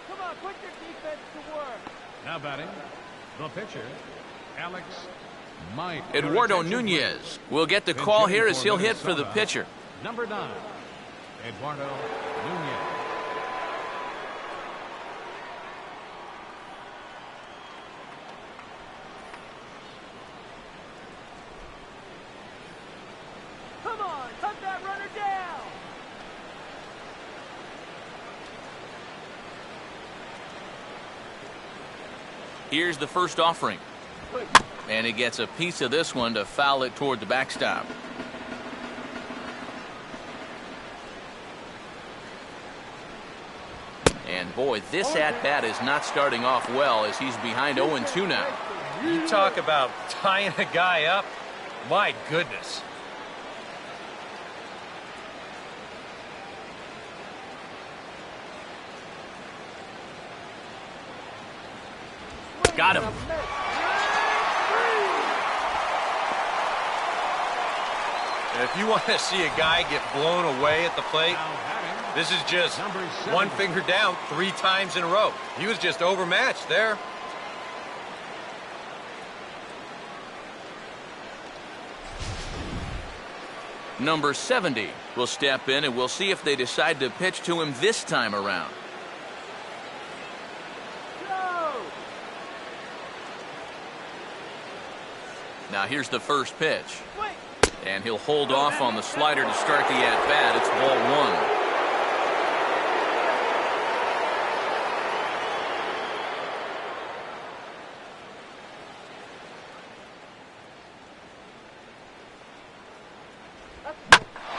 Come on, put your defense to work. Now batting, the pitcher, Alex Mike. Eduardo Nunez will get the call here as he'll hit for the pitcher. Number 9, Eduardo Nunez. Come on, cut that runner down. Here's the first offering. And he gets a piece of this one to foul it toward the backstop. And boy, this at-bat is not starting off well as he's behind 0-2 now. You talk about tying a guy up. My goodness. Got him. And if you want to see a guy get blown away at the plate, this is just one finger down 3 times in a row. He was just overmatched there. Number 70 will step in, and we'll see if they decide to pitch to him this time around. Go. Now here's the first pitch. Wait. And he'll hold off on the slider to start the at-bat. It's ball 1.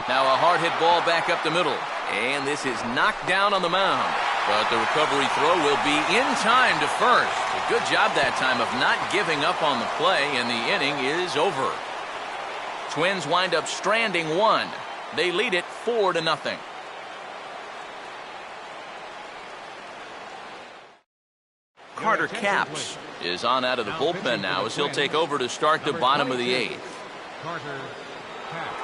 Now a hard hit ball back up the middle. And this is knocked down on the mound. But the recovery throw will be in time to first. A good job that time of not giving up on the play, and the inning is over. Twins wind up stranding 1. They lead it 4-0. Carter Capps is on out of the bullpen now as he'll take over to start the bottom of the 8th. Carter Capps.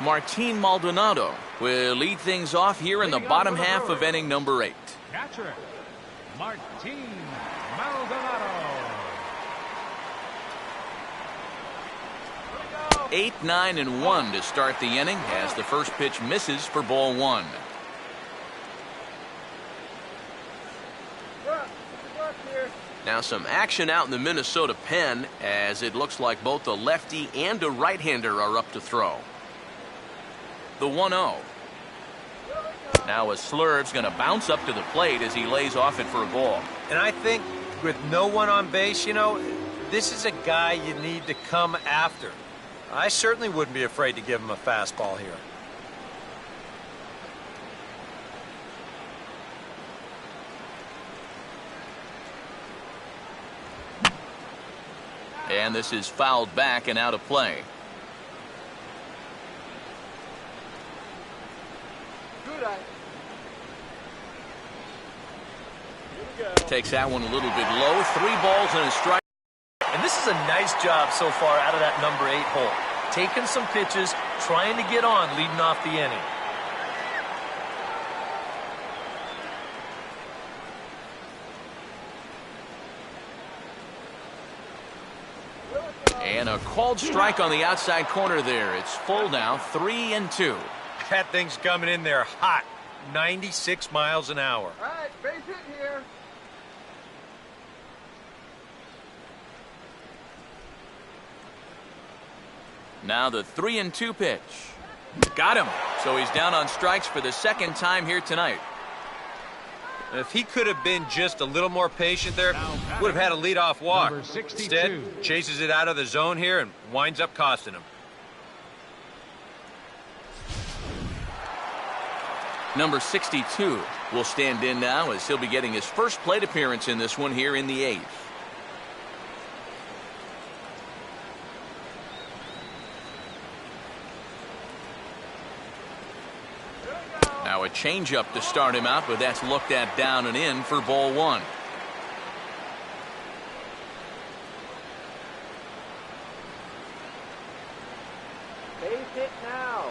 Martin Maldonado will lead things off here in the bottom half of inning number 8. Catcher, Martin Maldonado. 8, 9, and 1 to start the inning as the first pitch misses for ball 1. Now some action out in the Minnesota pen as it looks like both the lefty and a right-hander are up to throw. The 1-0. Now a Slurve's going to bounce up to the plate as he lays off it for a ball. And I think with no one on base, you know, this is a guy you need to come after. I certainly wouldn't be afraid to give him a fastball here. And this is fouled back and out of play. Good eye. Takes that one a little bit low. 3 balls and a strike. And this is a nice job so far out of that number 8 hole. Taking some pitches, trying to get on, leading off the inning. And a called strike on the outside corner there. It's full now, 3-2. That thing's coming in there hot, 96 miles an hour. All right, base hit here. Now the 3-2 pitch. Got him. So he's down on strikes for the second time here tonight. If he could have been just a little more patient there, would have had a leadoff walk. Number 62. Instead, chases it out of the zone here and winds up costing him. Number 62 will stand in now as he'll be getting his first plate appearance in this one here in the 8th. Now a changeup to start him out, but that's looked at down and in for ball 1. Base hit now.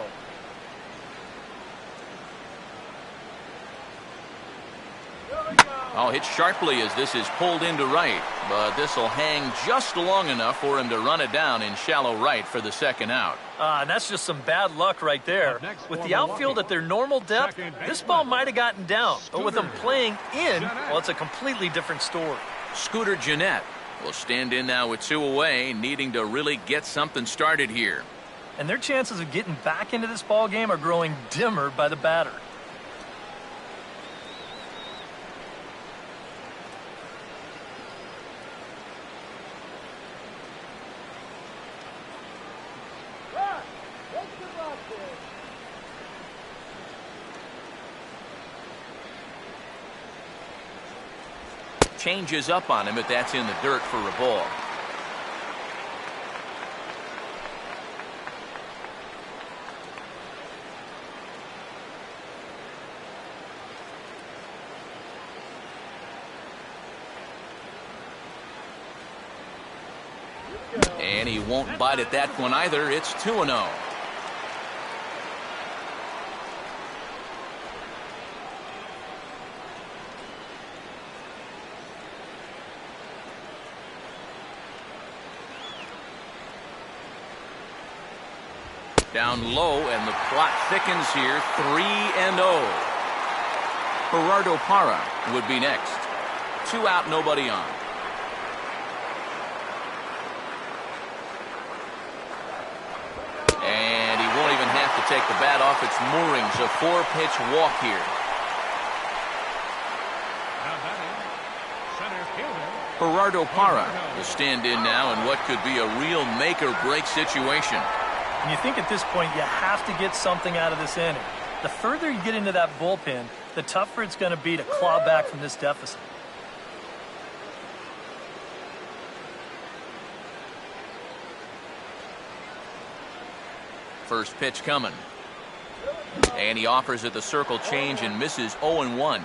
Oh, hit sharply as this is pulled into right, but this will hang just long enough for him to run it down in shallow right for the second out. And that's just some bad luck right there. With the outfield at their normal depth, this ball might have gotten down. But with them playing in, well, it's a completely different story. Scooter Gennett will stand in now with 2 away, needing to really get something started here. And their chances of getting back into this ball game are growing dimmer by the batter. Changes up on him, but that's in the dirt for a ball. And he won't bite at that one either. It's 2-0. Down low, and the plot thickens here. 3-0. Gerardo Parra would be next. 2 out, nobody on. And he won't even have to take the bat off its moorings. A 4-pitch walk here. Now batting, center fielder. Gerardo Parra will stand in now in what could be a real make-or-break situation. And you think at this point you have to get something out of this inning. The further you get into that bullpen, the tougher it's going to be to claw back from this deficit. First pitch coming. And he offers it the circle change and misses 0-1.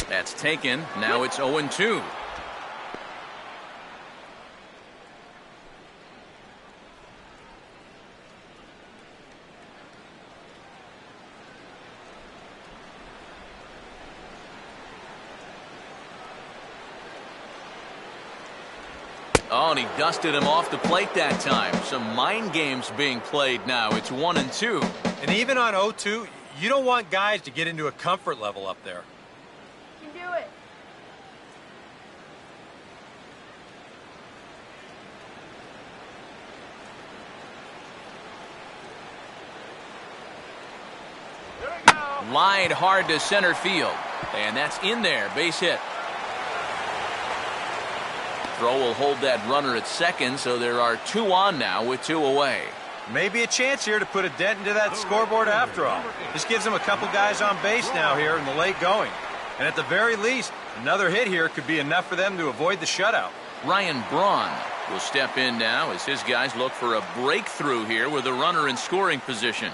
That's taken. Now it's 0-2. Oh, and he dusted him off the plate that time. Some mind games being played now. It's 1-2. And even on 0-2, you don't want guys to get into a comfort level up there. You can do it. Lined hard to center field. And that's in there. Base hit. Throw will hold that runner at second, so there are 2 on now with 2 away. Maybe a chance here to put a dent into that scoreboard after all. This gives them a couple guys on base now here in the late going. And at the very least, another hit here could be enough for them to avoid the shutout. Ryan Braun will step in now as his guys look for a breakthrough here with a runner in scoring position.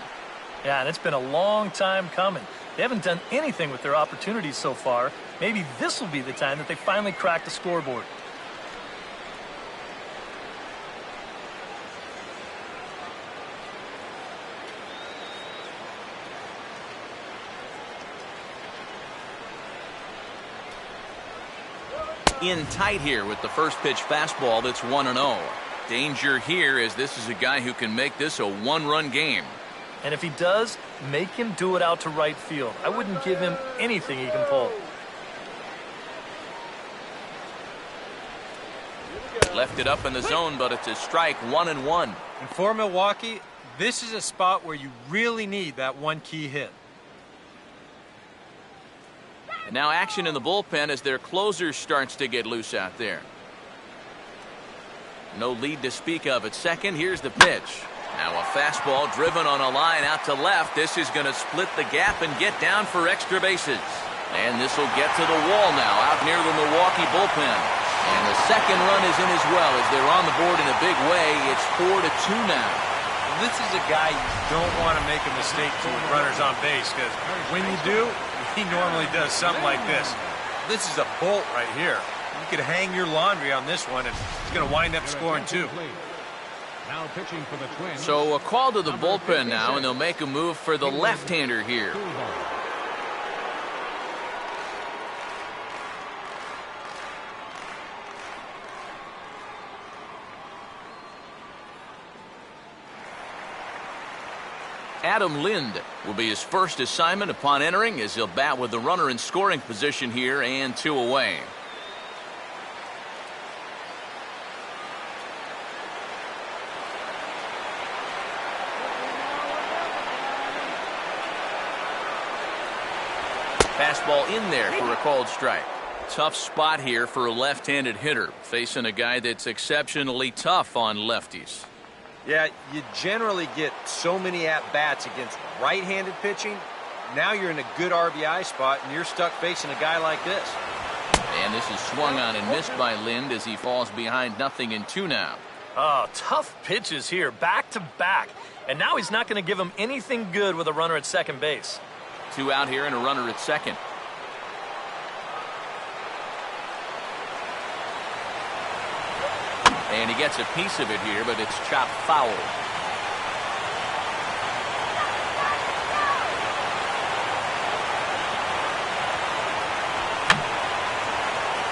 Yeah, and it's been a long time coming. They haven't done anything with their opportunities so far. Maybe this will be the time that they finally crack the scoreboard. in tight here with the first pitch fastball that's 1-0. Danger here, as this is a guy who can make this a one-run game. And if he does, make him do it out to right field. I wouldn't give him anything he can pull. Left it up in the zone, but it's a strike, 1-1. And for Milwaukee, this is a spot where you really need that one key hit. And now action in the bullpen as their closer starts to get loose out there. No lead to speak of at second. Here's the pitch. Now a fastball driven on a line out to left. This is going to split the gap and get down for extra bases. And this will get to the wall now out near the Milwaukee bullpen. And the second run is in as well as they're on the board in a big way. It's 4-2 now. This is a guy you don't want to make a mistake to with runners on base, because when you do, he normally does something like this. This is a bolt right here. You could hang your laundry on this one, and he's going to wind up scoring two. Now pitching for the Twins. So a call to the bullpen now, and they'll make a move for the left-hander here. Adam Lind will be his first assignment upon entering, as he'll bat with the runner in scoring position here and 2 away. Fastball in there for a called strike. Tough spot here for a left-handed hitter, facing a guy that's exceptionally tough on lefties. Yeah, you generally get so many at-bats against right-handed pitching. Now you're in a good RBI spot, and you're stuck facing a guy like this. And this is swung on and missed by Lind as he falls behind 0-2 now. Oh, tough pitches here, back to back. And now he's not going to give him anything good with a runner at second base. 2 out here and a runner at second. And he gets a piece of it here, but it's chopped foul.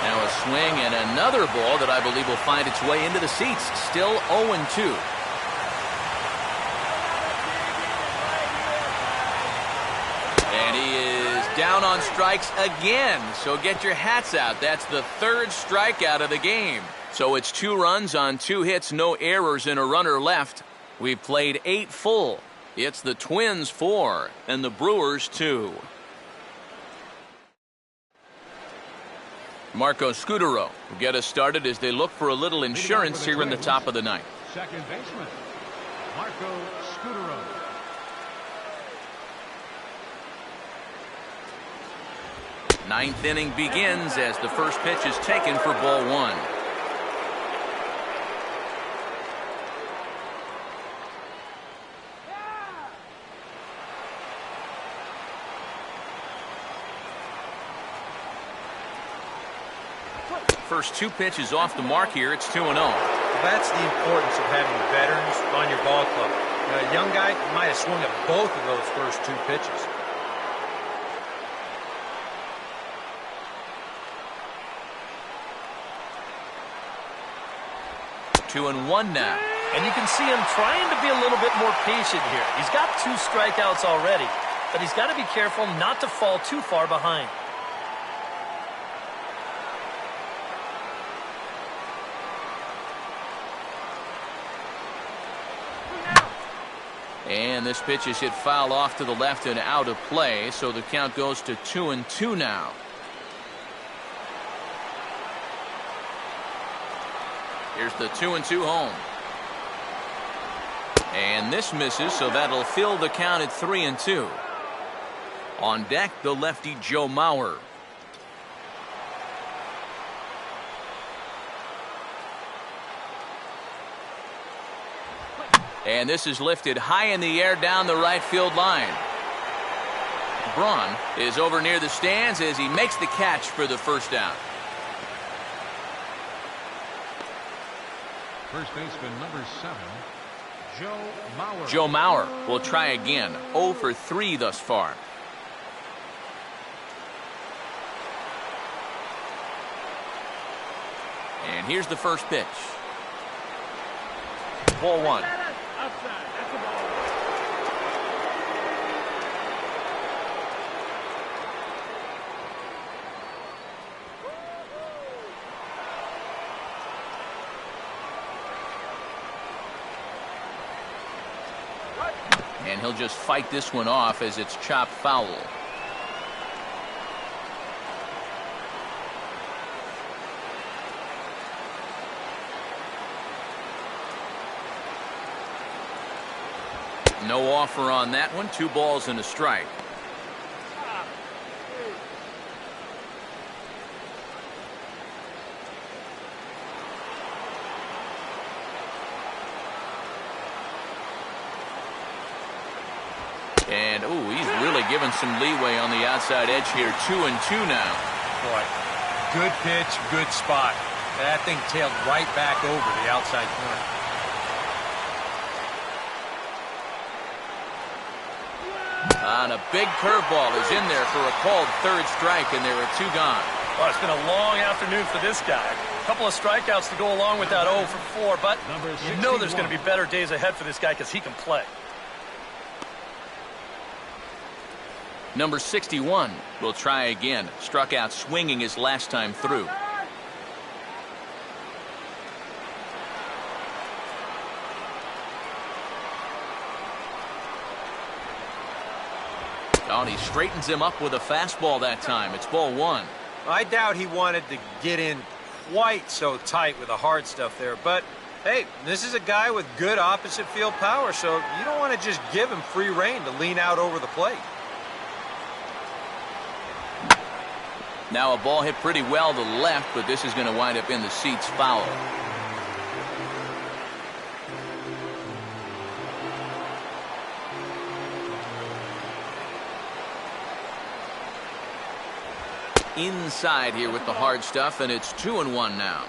Now a swing and another ball that I believe will find its way into the seats. Still 0-2. And he is down on strikes again. So get your hats out. That's the 3rd strikeout of the game. So it's 2 runs on 2 hits, no errors, and a runner left. We've played 8 full. It's the Twins 4 and the Brewers 2. Marco Scutaro will get us started as they look for a little insurance here in the top of the ninth. Second baseman, Marco Scutaro. Ninth inning begins as the first pitch is taken for ball 1. First 2 pitches off the mark here. It's 2-0. That's the importance of having veterans on your ball club. A young guy might have swung at both of those first 2 pitches. Two and one now. And you can see him trying to be a little bit more patient here. He's got 2 strikeouts already, but he's got to be careful not to fall too far behind. And this pitch is hit foul off to the left and out of play, so the count goes to 2-2 now. Here's the 2-2 home. And this misses, so that'll fill the count at 3-2. On deck, the lefty Joe Mauer. And this is lifted high in the air down the right field line. Braun is over near the stands as he makes the catch for the first out. First baseman number 7, Joe Mauer. Joe Mauer will try again. 0 for 3 thus far. And here's the first pitch. Ball one. And he'll just fight this one off as it's chopped foul. No offer on that one. 2 balls and a strike. And, ooh, he's really given some leeway on the outside edge here. 2-2 now. Boy, good pitch, good spot. That thing tailed right back over the outside corner. And a big curveball is in there for a called third strike, and there are 2 gone. Well, it's been a long afternoon for this guy. A couple of strikeouts to go along with that 0 for 4, but you know there's going to be better days ahead for this guy because he can play. Number 61 will try again. Struck out swinging his last time through. Oh, and he straightens him up with a fastball that time. It's ball 1. I doubt he wanted to get in quite so tight with the hard stuff there, but hey, this is a guy with good opposite field power, so you don't want to just give him free rein to lean out over the plate. Now a ball hit pretty well to the left, but this is going to wind up in the seats foul. Inside here with the hard stuff, and it's 2-1 now.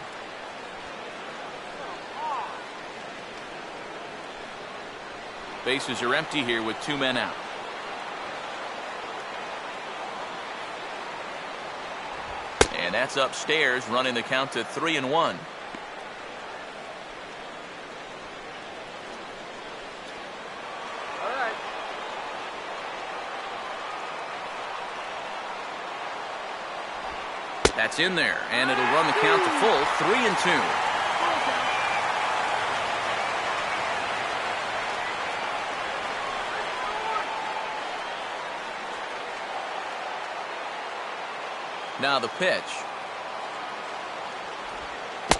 Bases are empty here with 2 men out. And that's upstairs, running the count to 3-1. That's in there, and it'll run the count to full, 3-2. Now the pitch.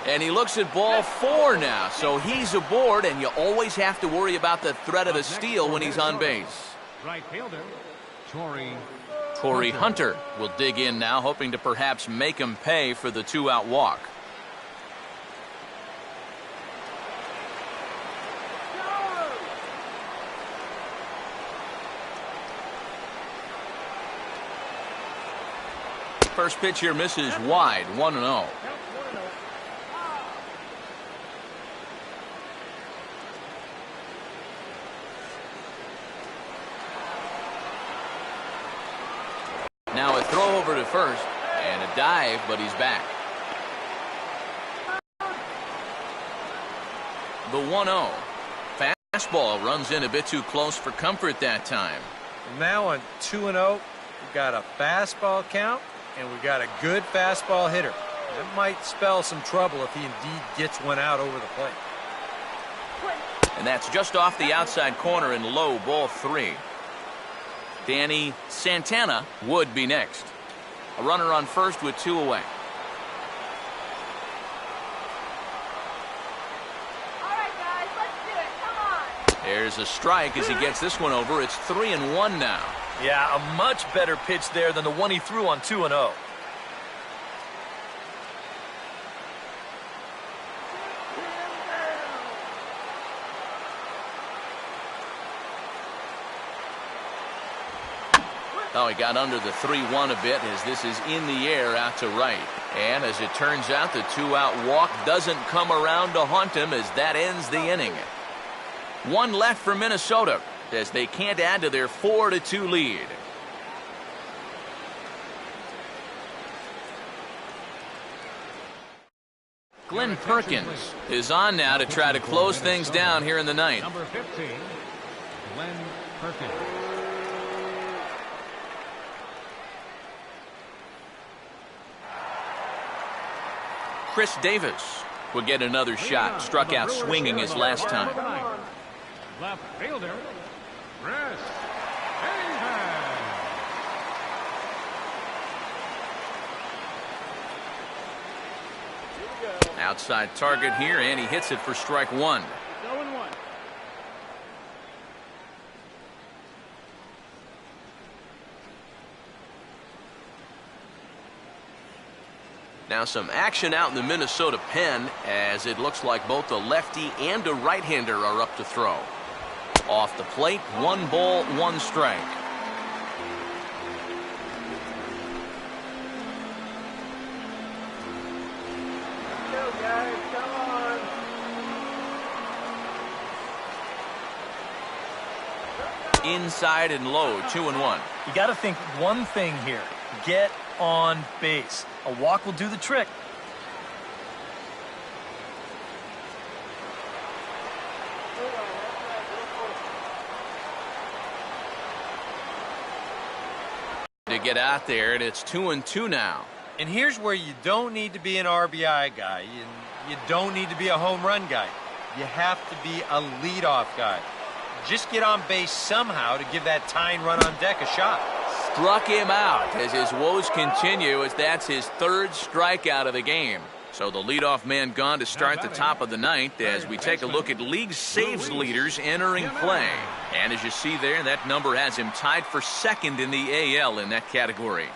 And he looks at ball 4 now, so he's aboard, and you always have to worry about the threat of a steal when he's on base. Right fielder, Corey Hunter will dig in now, hoping to perhaps make him pay for the 2-out walk. First pitch here misses wide, 1-0. Now a throw over to first, and a dive, but he's back. The 1-0. Fastball runs in a bit too close for comfort that time. Now on 2-0, we've got a fastball count, and we've got a good fastball hitter. That might spell some trouble if he indeed gets one out over the plate. And that's just off the outside corner in low, ball 3. Danny Santana would be next. A runner on first with 2 away. All right, guys, let's do it. Come on. There's a strike as he gets this one over. It's 3-1 now. Yeah, a much better pitch there than the one he threw on 2-0. Oh, he got under the 3-1 a bit as this is in the air out to right. And as it turns out, the 2-out walk doesn't come around to haunt him as that ends the inning. 1 left for Minnesota as they can't add to their 4-2 lead. Glenn Perkins is on now to try to close things down here in the ninth. Number 15, Glenn Perkins. Chris Davis will get another shot. Struck out swinging his last time. Left fielder, Chris Davis. Outside target here, and he hits it for strike one. 0-1. Now some action out in the Minnesota pen, as it looks like both a lefty and a right-hander are up to throw. Off the plate, 1 ball, 1 strike. Go, guys. Come on. Inside and low, 2-1. You got to think one thing here. Get on base. A walk will do the trick. To get out there, and it's 2-2 now. And here's where you don't need to be an RBI guy. You don't need to be a home run guy. You have to be a leadoff guy. Just get on base somehow to give that tying run on deck a shot. Struck him out as his woes continue, as that's his 3rd strikeout of the game. So the leadoff man gone to start the top of the ninth, as we take a look at league saves leaders entering play. And as you see there, that number has him tied for 2nd in the AL in that category.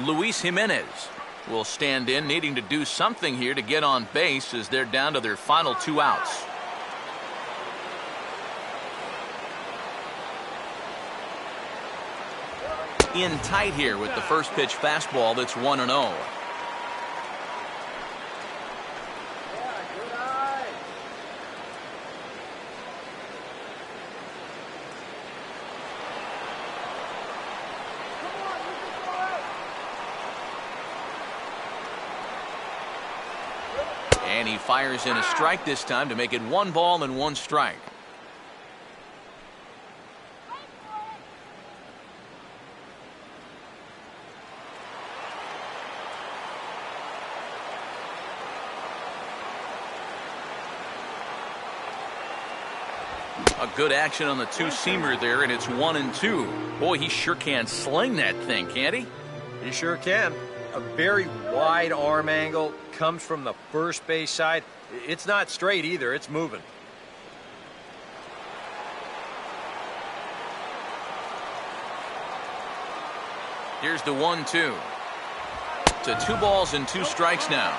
Luis Jimenez will stand in, needing to do something here to get on base, as they're down to their final 2 outs. In tight here with the first pitch fastball that's 1-0. Good eye. Come on, you can go out. And he fires in a strike this time to make it 1 ball and 1 strike. A good action on the 2-seamer there, and it's 1-2. Boy, he sure can sling that thing, can't he? You sure can. A very wide arm angle, comes from the first base side. It's not straight either, it's moving. Here's the 1-2. To 2 balls and 2 strikes now.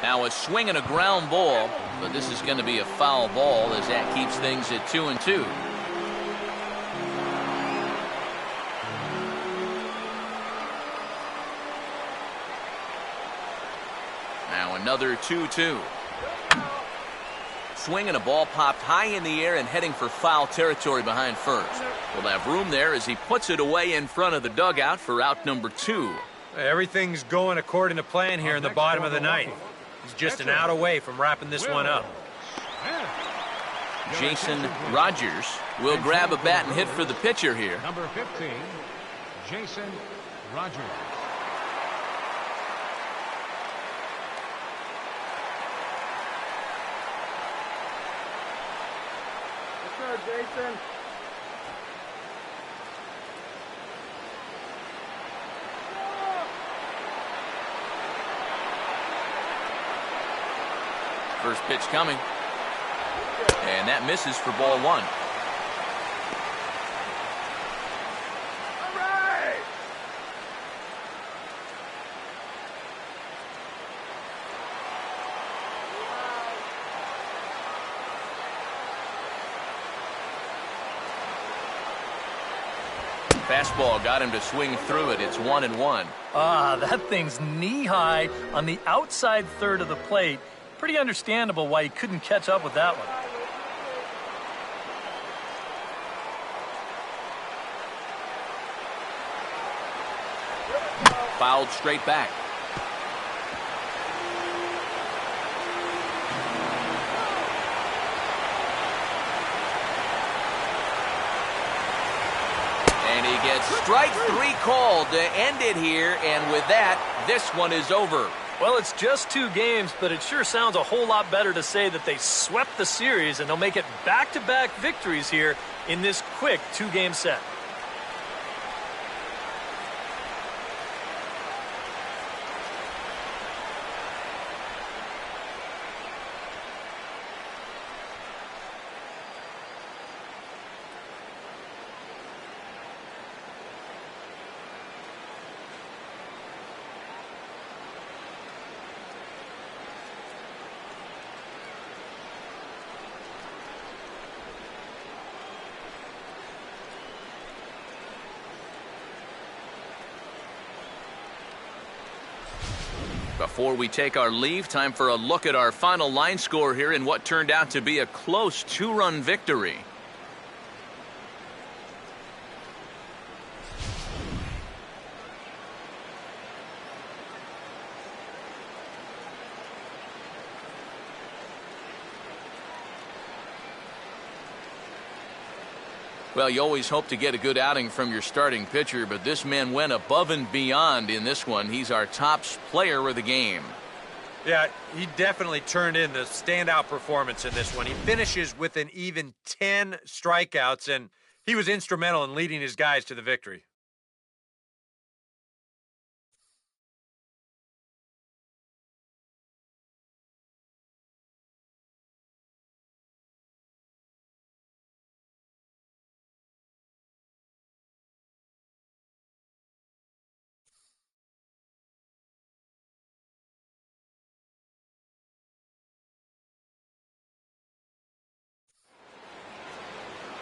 Now a swing and a ground ball, but this is going to be a foul ball, as that keeps things at 2-2. Now another 2-2. Swing and a ball popped high in the air and heading for foul territory behind first. We'll have room there as he puts it away in front of the dugout for out number 2. Everything's going according to plan here in the bottom of the ninth. He's just an out away from wrapping this one up. Jason Rogers will grab a bat and hit for the pitcher here. Number 15, Jason Rogers. Yes, sir, Jason. First pitch coming. And that misses for ball 1. All right. Fastball got him to swing through it. It's 1-1. Ah, that thing's knee-high on the outside third of the plate. Pretty understandable why he couldn't catch up with that one. Fouled straight back. And he gets strike 3 called to end it here, and with that, this one is over. Well, it's just 2 games, but it sure sounds a whole lot better to say that they swept the series, and they'll make it back-to-back victories here in this quick 2-game set. Before we take our leave, time for a look at our final line score here in what turned out to be a close 2-run victory. Well, you always hope to get a good outing from your starting pitcher, but this man went above and beyond in this one. He's our top player of the game. Yeah, he definitely turned in the standout performance in this one. He finishes with an even 10 strikeouts, and he was instrumental in leading his guys to the victory.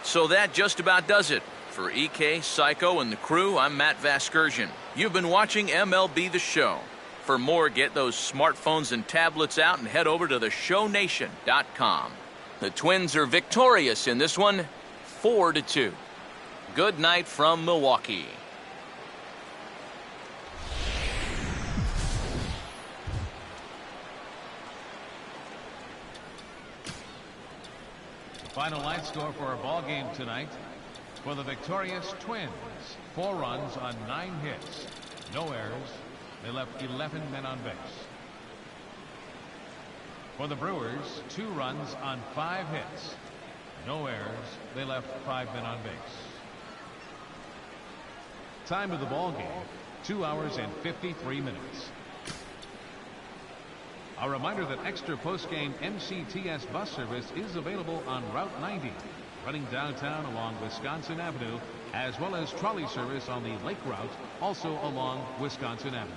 So that just about does it. For EK, Psycho, and the crew, I'm Matt Vasgersian. You've been watching MLB The Show. For more, get those smartphones and tablets out and head over to theshownation.com. The Twins are victorious in this one, 4-2. Good night from Milwaukee. Final line score for our ball game tonight. For the victorious Twins, 4 runs on 9 hits, no errors. They left 11 men on base. For the Brewers, 2 runs on 5 hits, no errors. They left 5 men on base. Time of the ball game, 2 hours and 53 minutes. A reminder that extra post-game MCTS bus service is available on Route 90, running downtown along Wisconsin Avenue, as well as trolley service on the Lake Route, also along Wisconsin Avenue.